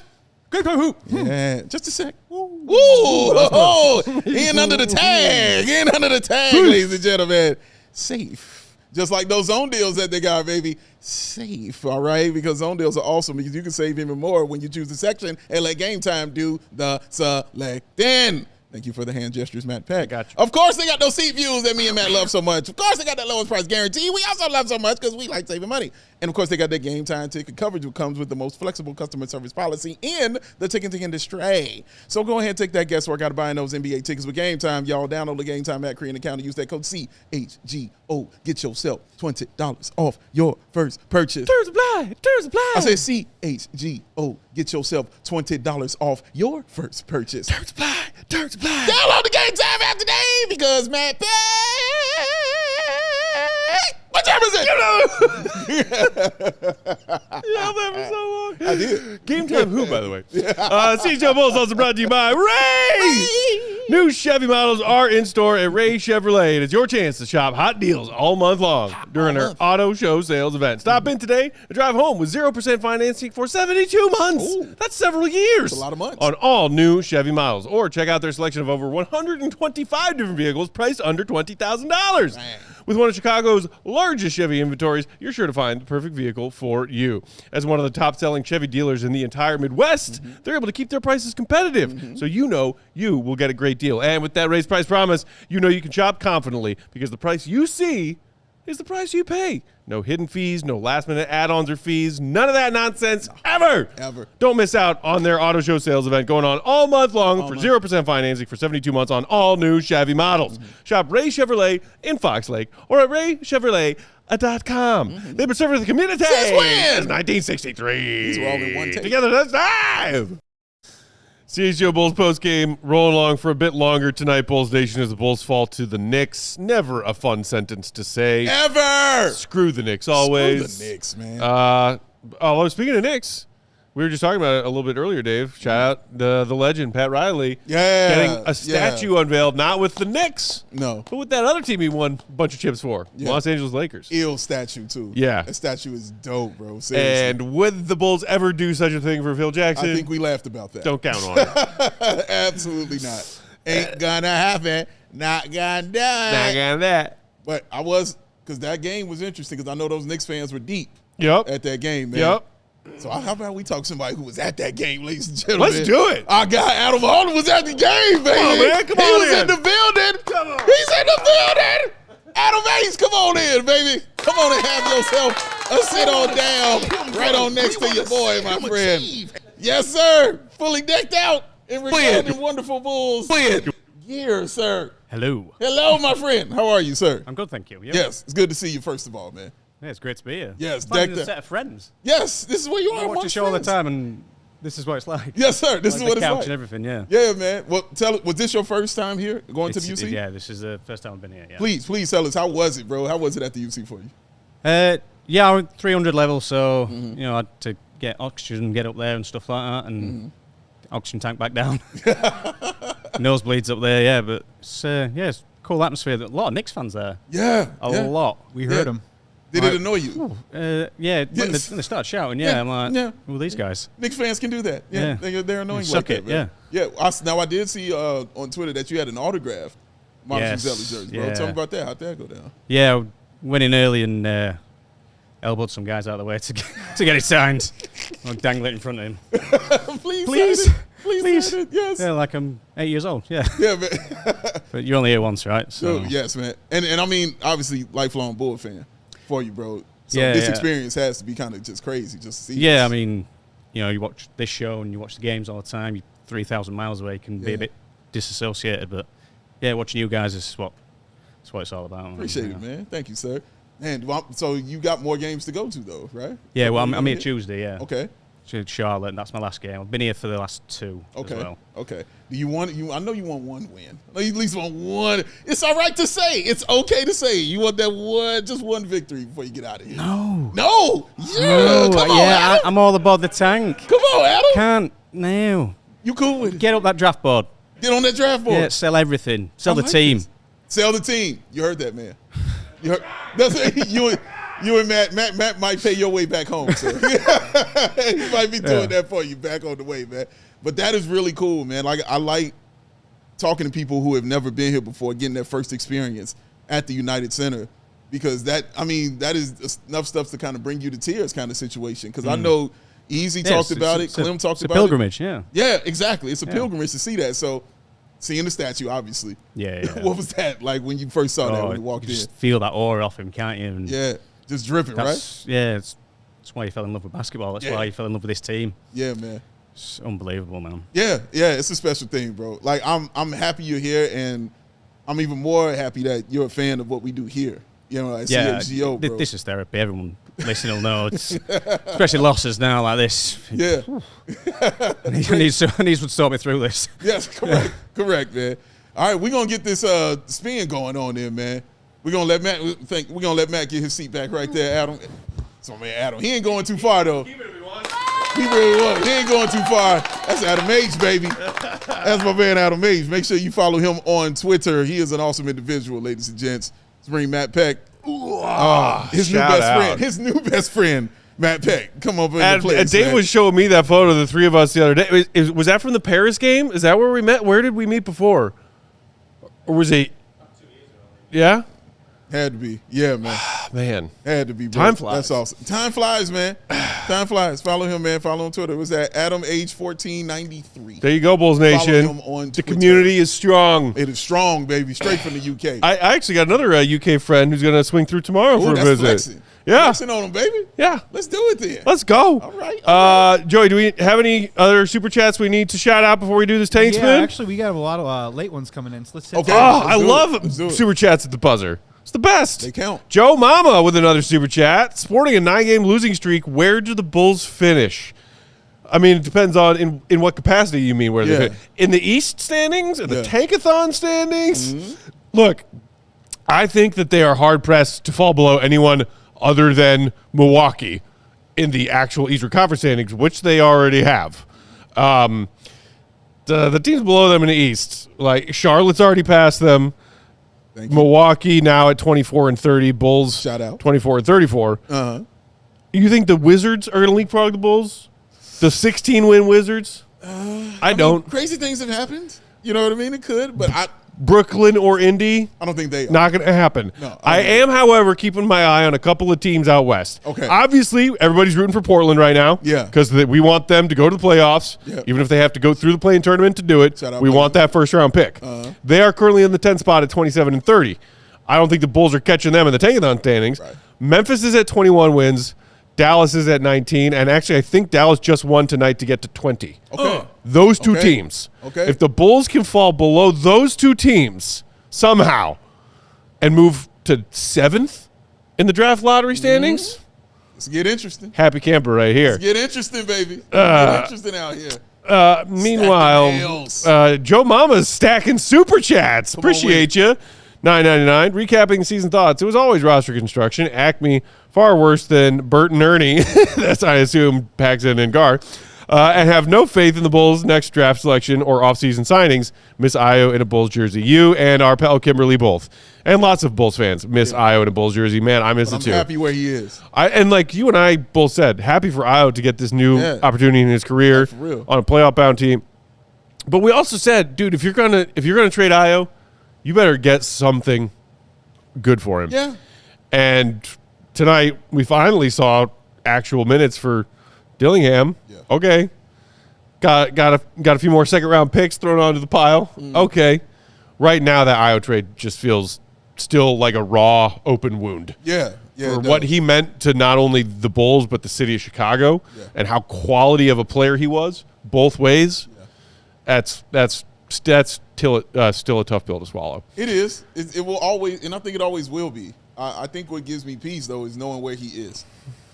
Good hoop. Yeah, just a sec. Ooh, oh, in under the tag. In under the tag, ladies and gentlemen. Safe. Just like those zone deals that they got, baby. Safe, all right? Because zone deals are awesome because you can save even more when you choose the section and let Game Time do the selecting. Thank you for the hand gestures, Matt Peck. Got you. Of course, they got those seat views that me and Matt love so much. Of course, they got that lowest price guarantee. We also love so much because we like saving money. And, of course, they got that Game Time ticket coverage, which comes with the most flexible customer service policy in the ticketing industry. So go ahead and take that guesswork out of buying those NBA tickets with Game Time. Y'all download the Game Time app, create an account, and use that code CHGO. Get yourself $20 off your first purchase. Terms apply. Terms apply. I said CHGO. Get yourself $20 off your first purchase. Terms apply. Terms apply. Download the Game Time app today because Matt Peck. What time is it? You held that for so long. I did. Game Time who, by the way? CHGO Bulls also brought to you by Ray. New Chevy models are in store at Ray Chevrolet, and it's your chance to shop hot deals all month long during our auto show sales event. Stop in today and drive home with 0% financing for 72 months. Ooh. That's several years. That's a lot of months. On all new Chevy models. Or check out their selection of over 125 different vehicles priced under $20,000. Dang. With one of Chicago's largest Chevy inventories, you're sure to find the perfect vehicle for you. As one of the top-selling Chevy dealers in the entire Midwest, they're able to keep their prices competitive, so you know you will get a great deal. And with that raised price promise, you know you can shop confidently because the price you see is the price you pay. No hidden fees, no last-minute add-ons or fees, none of that nonsense ever. Ever. Don't miss out on their auto show sales event going on all month long for 0% financing for 72 months on all new Chevy models. Shop Ray Chevrolet in Fox Lake or at raychevrolet.com. They've been serving the community Since when? since 1963. These were all in one take. Together, that's time. CHGO Bulls postgame rolling along for a bit longer tonight. Bulls Nation as the Bulls fall to the Knicks. Never a fun sentence to say. Ever. Screw the Knicks always. Screw the Knicks, man. Speaking of Knicks, we were just talking about it a little bit earlier, Dave. Shout out the legend, Pat Riley. Yeah, Getting a statue unveiled, not with the Knicks, No. but with that other team he won a bunch of chips for, Yeah. Los Angeles Lakers. Ill statue, too. Yeah. That statue is dope, bro. Seriously. And would the Bulls ever do such a thing for Phil Jackson? I think we laughed about that. Don't count on it. Absolutely not. Ain't gonna happen. Not gonna do Not it. gonna that. But I was, because that game was interesting, because I know those Knicks fans were deep Yep. at that game, man. Yep. So how about we talk to somebody who was at that game, ladies and gentlemen? Let's do it. Our guy Adam Harden was at the game, baby. on, man. Come he on was in. in the building. Come on. He's in the building. Adam Hayes, come on in, baby. Come on and have yourself a sit on down right on next to your boy, my friend. Yes, sir. Fully decked out in regarding wonderful Bulls gear, sir. Hello. Hello, my friend. How are you, sir? I'm good, thank you. You? Yes, it's good to see you, first of all, man. Yeah, it's great to be here. Yes, Finding decked a out. set of friends. Yes, this is where you are. I watch the amongst show all the friends. time, and this is what it's like. Yes, sir. This Like is the what it's couch like. and everything. Yeah. Yeah, man. Well, was this your first time here going to the UC? Yeah, this is the first time I've been here. Yeah. Please tell us, how was it, bro? How was it at the UC for you? Yeah, I'm 300 level, so you know I had to get oxygen, get up there and stuff like that, and oxygen tank back down. Nosebleeds up there, yeah, but it's cool atmosphere. A lot of Knicks fans there. Yeah. A yeah. lot. We heard Yeah. him. Did it annoy you? Yeah, when Yes. they start shouting, Yeah, I'm like, yeah. who are these guys? Knicks fans can do that. Yeah. They're annoying Suck like it, that, man. Yeah. Now, I did see on Twitter that you had an autographed Matas Yes, Buzelis jersey, bro. yeah. Tell me about that. How'd that go down? Yeah, went in early and elbowed some guys out of the way to get it signed. I'll dangle it in front of him. Please. Sign it. Please. Sign it. Yes. Yeah, like I'm 8 years old. Yeah, Yeah, man. but you're only here once, right? So Dude, yes, man. And I mean, obviously, lifelong Bull fan for you, bro. So Yeah, this yeah. experience has to be kind of just crazy just to see. yeah, this. I mean, you watch this show and you watch the games all the time. You're 3,000 miles away, can be a bit disassociated. But yeah, watching you guys is that's what it's all about. Appreciate it, man. Thank you, sir. Man, so you got more games to go to, though, right? Yeah, well, I'm here Tuesday, yeah. Okay. To Charlotte, and that's my last game. I've been here for the last 2 as well. Okay. Do you want I know you want one win. I know you at least want one. It's all right to say. It's okay to say. You want that just one victory before you get out of here. No. No. Yeah. No. Come on, yeah, Adam. I'm all about the tank. Come on, Adam. Can't. No. You cool with it? Get up that draft board. Get on that draft board. Yeah, sell everything. Sell the team. Sell the team. You heard that, man. You heard, that's you and Matt might pay your way back home, sir. He might be doing that for you back on the way, man. But that is really cool, man. Like, I like talking to people who have never been here before, getting their first experience at the United Center, because that is enough stuff to kind of bring you to tears kind of situation. Because I know Easy talked about it, Clem talked about it. It's a pilgrimage, yeah. Yeah, exactly. It's a pilgrimage to see that. So, seeing the statue, obviously. Yeah. What was that like when you first saw that when you walked in? Just feel that aura off him, can't you? And yeah, just dripping, right? Yeah, that's why you fell in love with basketball. That's why you fell in love with this team. Yeah, man. It's unbelievable, man. Yeah, it's a special thing, bro. Like, I'm happy you're here, and I'm even more happy that you're a fan of what we do here. You know, at CHGO, bro. This is therapy. Everyone listening will know. It's, especially losses now like this. Yeah. I need to sort me through this. Yes, correct, man. All right, we're gonna get this spin going on there, man. We're gonna let Matt get his seat back right there, Adam. So, man, Adam, he ain't going too far though. He really was. He ain't going too far. That's Adam H, baby. That's my man, Adam H. Make sure you follow him on Twitter. He is an awesome individual, ladies and gents. Let's bring Matt Peck. His new best friend, Matt Peck. Come over in the place. Dave was showing me that photo of the three of us the other day. Was that from the Paris game? Is that where we met? Where did we meet before? Or was it? Yeah? Had to be. Yeah, man. Man. Had to be, bro. Time flies. That's awesome. Time flies, man. Time flies. Follow him, man. Follow him on Twitter. It was at AdamH1493. There you go, Bulls Nation. Follow him on the Twitter. community is strong. It is strong, baby. Straight from the UK. I actually got another UK friend who's going to swing through tomorrow for a visit. Flexing. Yeah. Flexing on him, baby. Yeah. Let's do it then. Let's go. All right. Joey, do we have any other super chats we need to shout out before we do this tank spin? Actually, we got a lot of late ones coming in. So let's hit Okay. that. I love super chats at the buzzer. It's the best. They count. Joe Mama with another super chat. Sporting a 9-game losing streak, where do the Bulls finish? I mean, it depends on in what capacity you mean. Where they finish. In the East standings? In the Tankathon standings? Mm-hmm. Look, I think that they are hard-pressed to fall below anyone other than Milwaukee in the actual Eastern Conference standings, which they already have. The teams below them in the East, like Charlotte's already passed them. Milwaukee now at 24-30. Bulls, shout out, 24-34. Uh-huh. You think the Wizards are going to leapfrog the Bulls? The 16-win Wizards? I don't. Mean, crazy things have happened. You know what I mean? It could, but Brooklyn or Indy? I don't think they are. Not going to happen. No, I am, however, keeping my eye on a couple of teams out west. Okay. Obviously, everybody's rooting for Portland right now. Yeah. Because we want them to go to the playoffs, even if they have to go through the play-in tournament to do it. We want that first-round pick. They are currently in the 10th spot at 27-30. I don't think the Bulls are catching them in the Tankathon standings. Right. Memphis is at 21 wins. Dallas is at 19. And actually, I think Dallas just won tonight to get to 20. Okay. Those two teams. Okay. If the Bulls can fall below those two teams somehow and move to 7th in the draft lottery standings, let's get interesting. Happy camper right here. Let's get interesting, baby. Get interesting out here. Meanwhile, Joe Mama's stacking super chats. Appreciate you. $9.99. Recapping season thoughts. It was always roster construction. Acme far worse than Bert and Ernie. That's, I assume, Paxton and Gar. And have no faith in the Bulls' next draft selection or offseason signings. Miss Io in a Bulls jersey. You and our pal Kimberly both. And lots of Bulls fans miss Io in a Bulls jersey. Man, I miss it too. I'm happy where he is. And like you and I both said, happy for Io to get this new opportunity in his career on a playoff-bound team. But we also said, dude, if you're gonna trade Io, you better get something good for him. Yeah. And tonight we finally saw actual minutes for Dillingham. Yeah. Okay. Got a few more second-round picks thrown onto the pile. Okay. Right now that Io trade just feels still like a raw open wound. Yeah. for what he meant to not only the Bulls but the city of Chicago and how quality of a player he was both ways. That's still a tough pill to swallow. It is. It will always, and I think it always will be. I think what gives me peace though is knowing where he is,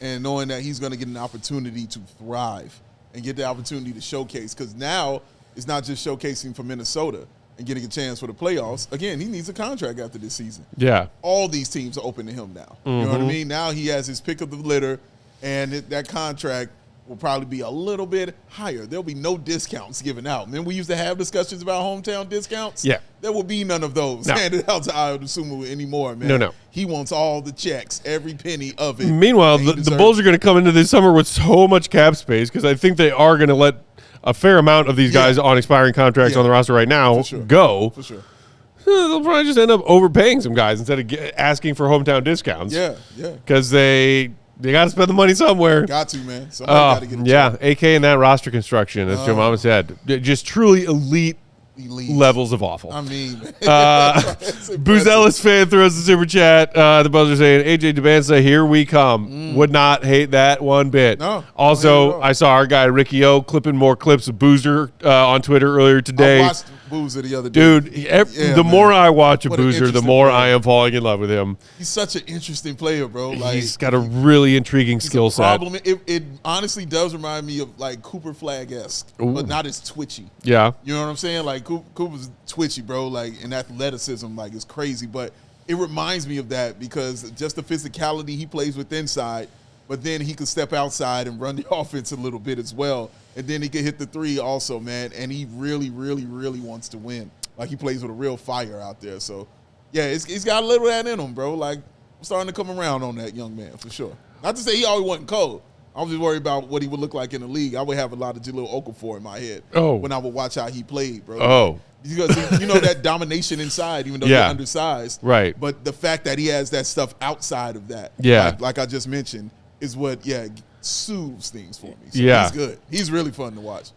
and knowing that he's going to get an opportunity to thrive and get the opportunity to showcase. Because now it's not just showcasing for Minnesota and getting a chance for the playoffs. Again, he needs a contract after this season. Yeah. All these teams are open to him now. You know what I mean? Now he has his pick of the litter, and that contract will probably be a little bit higher. There'll be no discounts given out. Remember we used to have discussions about hometown discounts? Yeah. There will be none of those handed out to Ayo Dosunmu anymore, man. No. He wants all the checks, every penny of it. Meanwhile, the Bulls are going to come into this summer with so much cap space because I think they are going to let a fair amount of these guys on expiring contracts on the roster right now go. For sure. They'll probably just end up overpaying some guys instead of asking for hometown discounts. Yeah. Because they got to spend the money somewhere. Got to, man. Somebody got to get a check. AK in that roster construction, as Joe Mama said. Just truly elite levels of awful. I mean, Buzelis fan throws the super chat. The Bulls are saying, AJ Debanza, here we come. Would not hate that one bit. No, also, I saw our guy Ricky O clipping more clips of Boozer on Twitter earlier today. I watched Boozer the other day. Dude, the more I watch a Boozer, the more I am falling in love with him. He's such an interesting player, bro. Like, he's got a really intriguing skill set. It honestly does remind me of like Cooper Flag-esque, but not as twitchy. Yeah. You know what I'm saying? Like Cooper's twitchy, bro. Like, and athleticism, like, is crazy. But it reminds me of that because just the physicality he plays with inside, but then he could step outside and run the offense a little bit as well. And then he could hit the three also, man. And he really, really, really wants to win. Like, he plays with a real fire out there. So, yeah, he's got a little of that in him, bro. Like, I'm starting to come around on that young man for sure. Not to say he always wasn't cold. I was just worried about what he would look like in the league. I would have a lot of Jahlil Okafor in my head when I would watch how he played, bro. Because you know that domination inside, even though you're undersized. Right. But the fact that he has that stuff outside of that, like I just mentioned, is what, soothes things for me. So he's good. He's really fun to watch.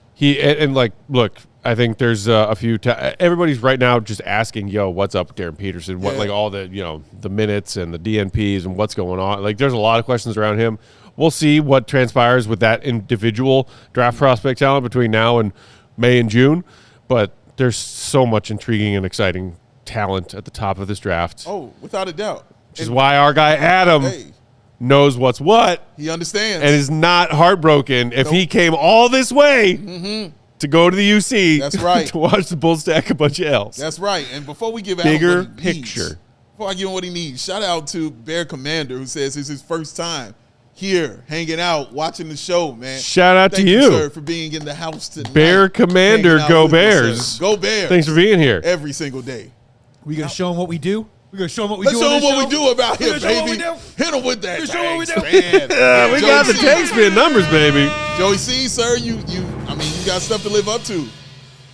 Look, I think there's a few. Everybody's right now just asking, "Yo, what's up with Darren Peterson? What like all the the minutes and the DNPs and what's going on?" Like, there's a lot of questions around him. We'll see what transpires with that individual draft prospect talent between now and May and June, but there's so much intriguing and exciting talent at the top of this draft. Oh, without a doubt. Which is why our guy Adam knows what's what. He understands. And is not heartbroken if he came all this way to go to the UC. That's right. To watch the Bulls stack a bunch of L's. That's right. And before we give bigger Adam what he picture. needs, before I give him what he needs, shout out to Bear Commander, who says it's his first time here, hanging out, watching the show, man. Shout out Thank to you, you, sir, for being in the house tonight. Bear Commander, go Bears. Go Bears. Thanks for being here. Every single day. We going to show him what we do? We're going to show him what we Let's do. show him what we do about here, baby. Hit him with that. Show what we do. We got the tank spin numbers, baby. Joey C, sir, you got stuff to live up to.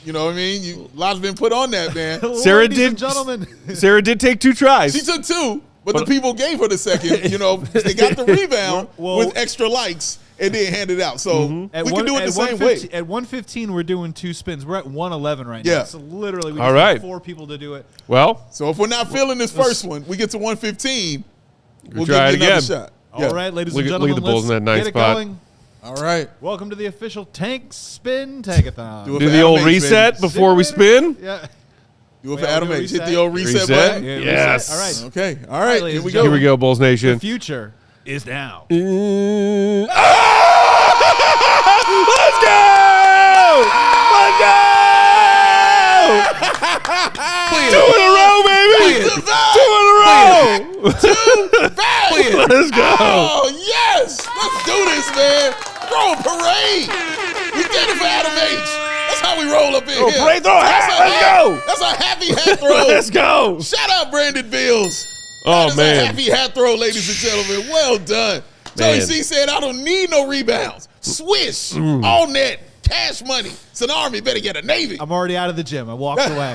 You know what I mean? A lot's been put on that, man. Sarah Gentlemen. did take 2 tries. She took 2. But the people gave her the second, they got the rebound with extra likes and then handed out. So we can do it the same way. At 115, we're doing 2 spins. We're at 111 right now. So literally, we just need 4 people to do it. Well, so if we're not feeling this first one, we get to 115, we'll try give you another shot. All right, ladies and gentlemen, look at the Bulls in that nice get spot. it going. All right. Welcome to the official Tank Spin Tankathon. Do the old H, reset baby. before we spin. Yeah. Do it for Adam H. Hit the old reset button. Yeah, yes. All right. Okay. All right. ladies Here we and go. Here we go, Bulls Nation. The future is now. Let's go! Let's go! 2 in a row, baby! 2 in a row! 2 back! Let's go! Oh, yes! Let's do this, man. Throw a parade. We did it for Adam H. That's how we roll up in here. Parade throw, let's go! That's a happy hat throw. Let's go! Shout out Brandon Bills. Oh, That is man. a happy hat throw, ladies and gentlemen. Well done. Joey C said, I don't need no rebounds. Swish, all net, cash money. It's an army. Better get a Navy. I'm already out of the gym. I walked away.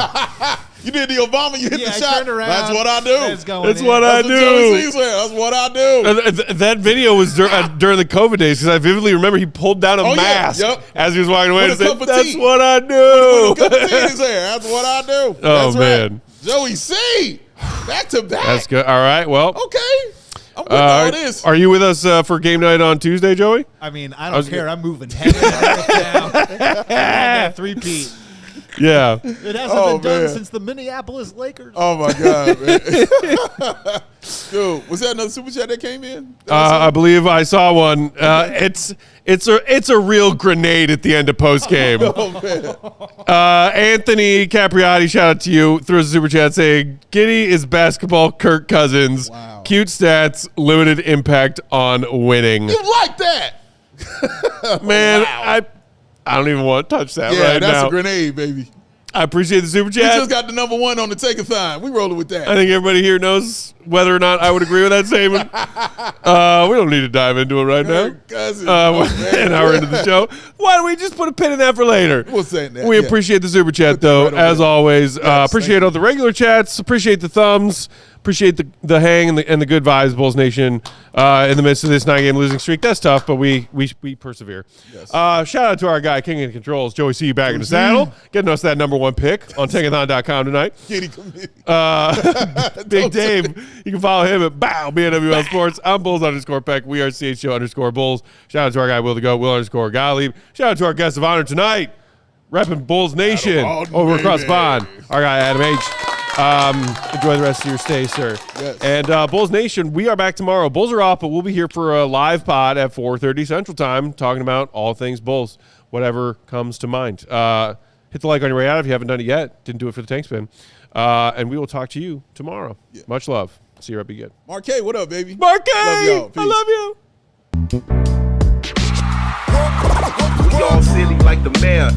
You did the Obama. You hit the I shot. turned around. That's what I do. It's going That's in. what I That's what Joey do. C said. That's what I do. That video was during the COVID days because I vividly remember he pulled down a mask as he was walking away and With a said, cup of "That's tea. what I do." Put a cup of tea in his hair. That's what I do. Oh, That's man. right. Joey C. Back to back. That's good. All right. Well, Okay. I'm with all this. Are you with us for game night on Tuesday, Joey? I mean, I don't care. I'm moving heaven and earth down. That three-peat. Yeah. It hasn't been done since the Minneapolis Lakers. Oh, my God, man. Dude, was that another super chat that came in? I believe I saw one. It's a real grenade at the end of post game. Oh, man. Anthony Capriati, shout out to you. Throws a super chat saying, "Giddy is basketball Kirk Cousins. Wow. Cute stats, limited impact on winning." You like that? Man, Wow. I don't even want to touch that Yeah, right that's now. a grenade, baby. I appreciate the super We chat. just got the #1 on the take-a-thon. We rolling with that. I think everybody here knows whether or not I would agree with that statement. We don't need to dive into it right now. Cousins. An hour into the show. Why don't we just put a pin in that for later? We'll say that. We yeah. appreciate the super chat, Put that though, right over as there. always. Yes, Appreciate thank all the regular chats. Appreciate the thumbs. Appreciate the hang and the good vibes, Bulls Nation, in the midst of this 9-game losing streak. That's tough, but we persevere. Yes. Shout out to our guy, King of Controls, Joey C. back in the saddle, getting us that #1 pick on Tankathon.com tonight. Kitty committee. Big Dave, you can follow him at BNWL Sports. I'm Bulls_Peck. We are CHGO_Bulls. Shout out to our guy, Will the Goat, Will_Gottlieb. Shout out to our guest of honor tonight, repping Bulls Nation over across the pond, our guy, Adam H. Enjoy the rest of your stay, sir. Yes. And Bulls Nation, we are back tomorrow. Bulls are off, but we'll be here for a live pod at 4:30 Central Time, talking about all things Bulls, whatever comes to mind. Hit the like on your way out if you haven't done it yet. Didn't do it for the tank spin. And we will talk to you tomorrow. Yeah. Much love. See you, Be good. Marquez, what up, baby? Marquez, Love y'all. Peace. I love you. We all silly like the mayor.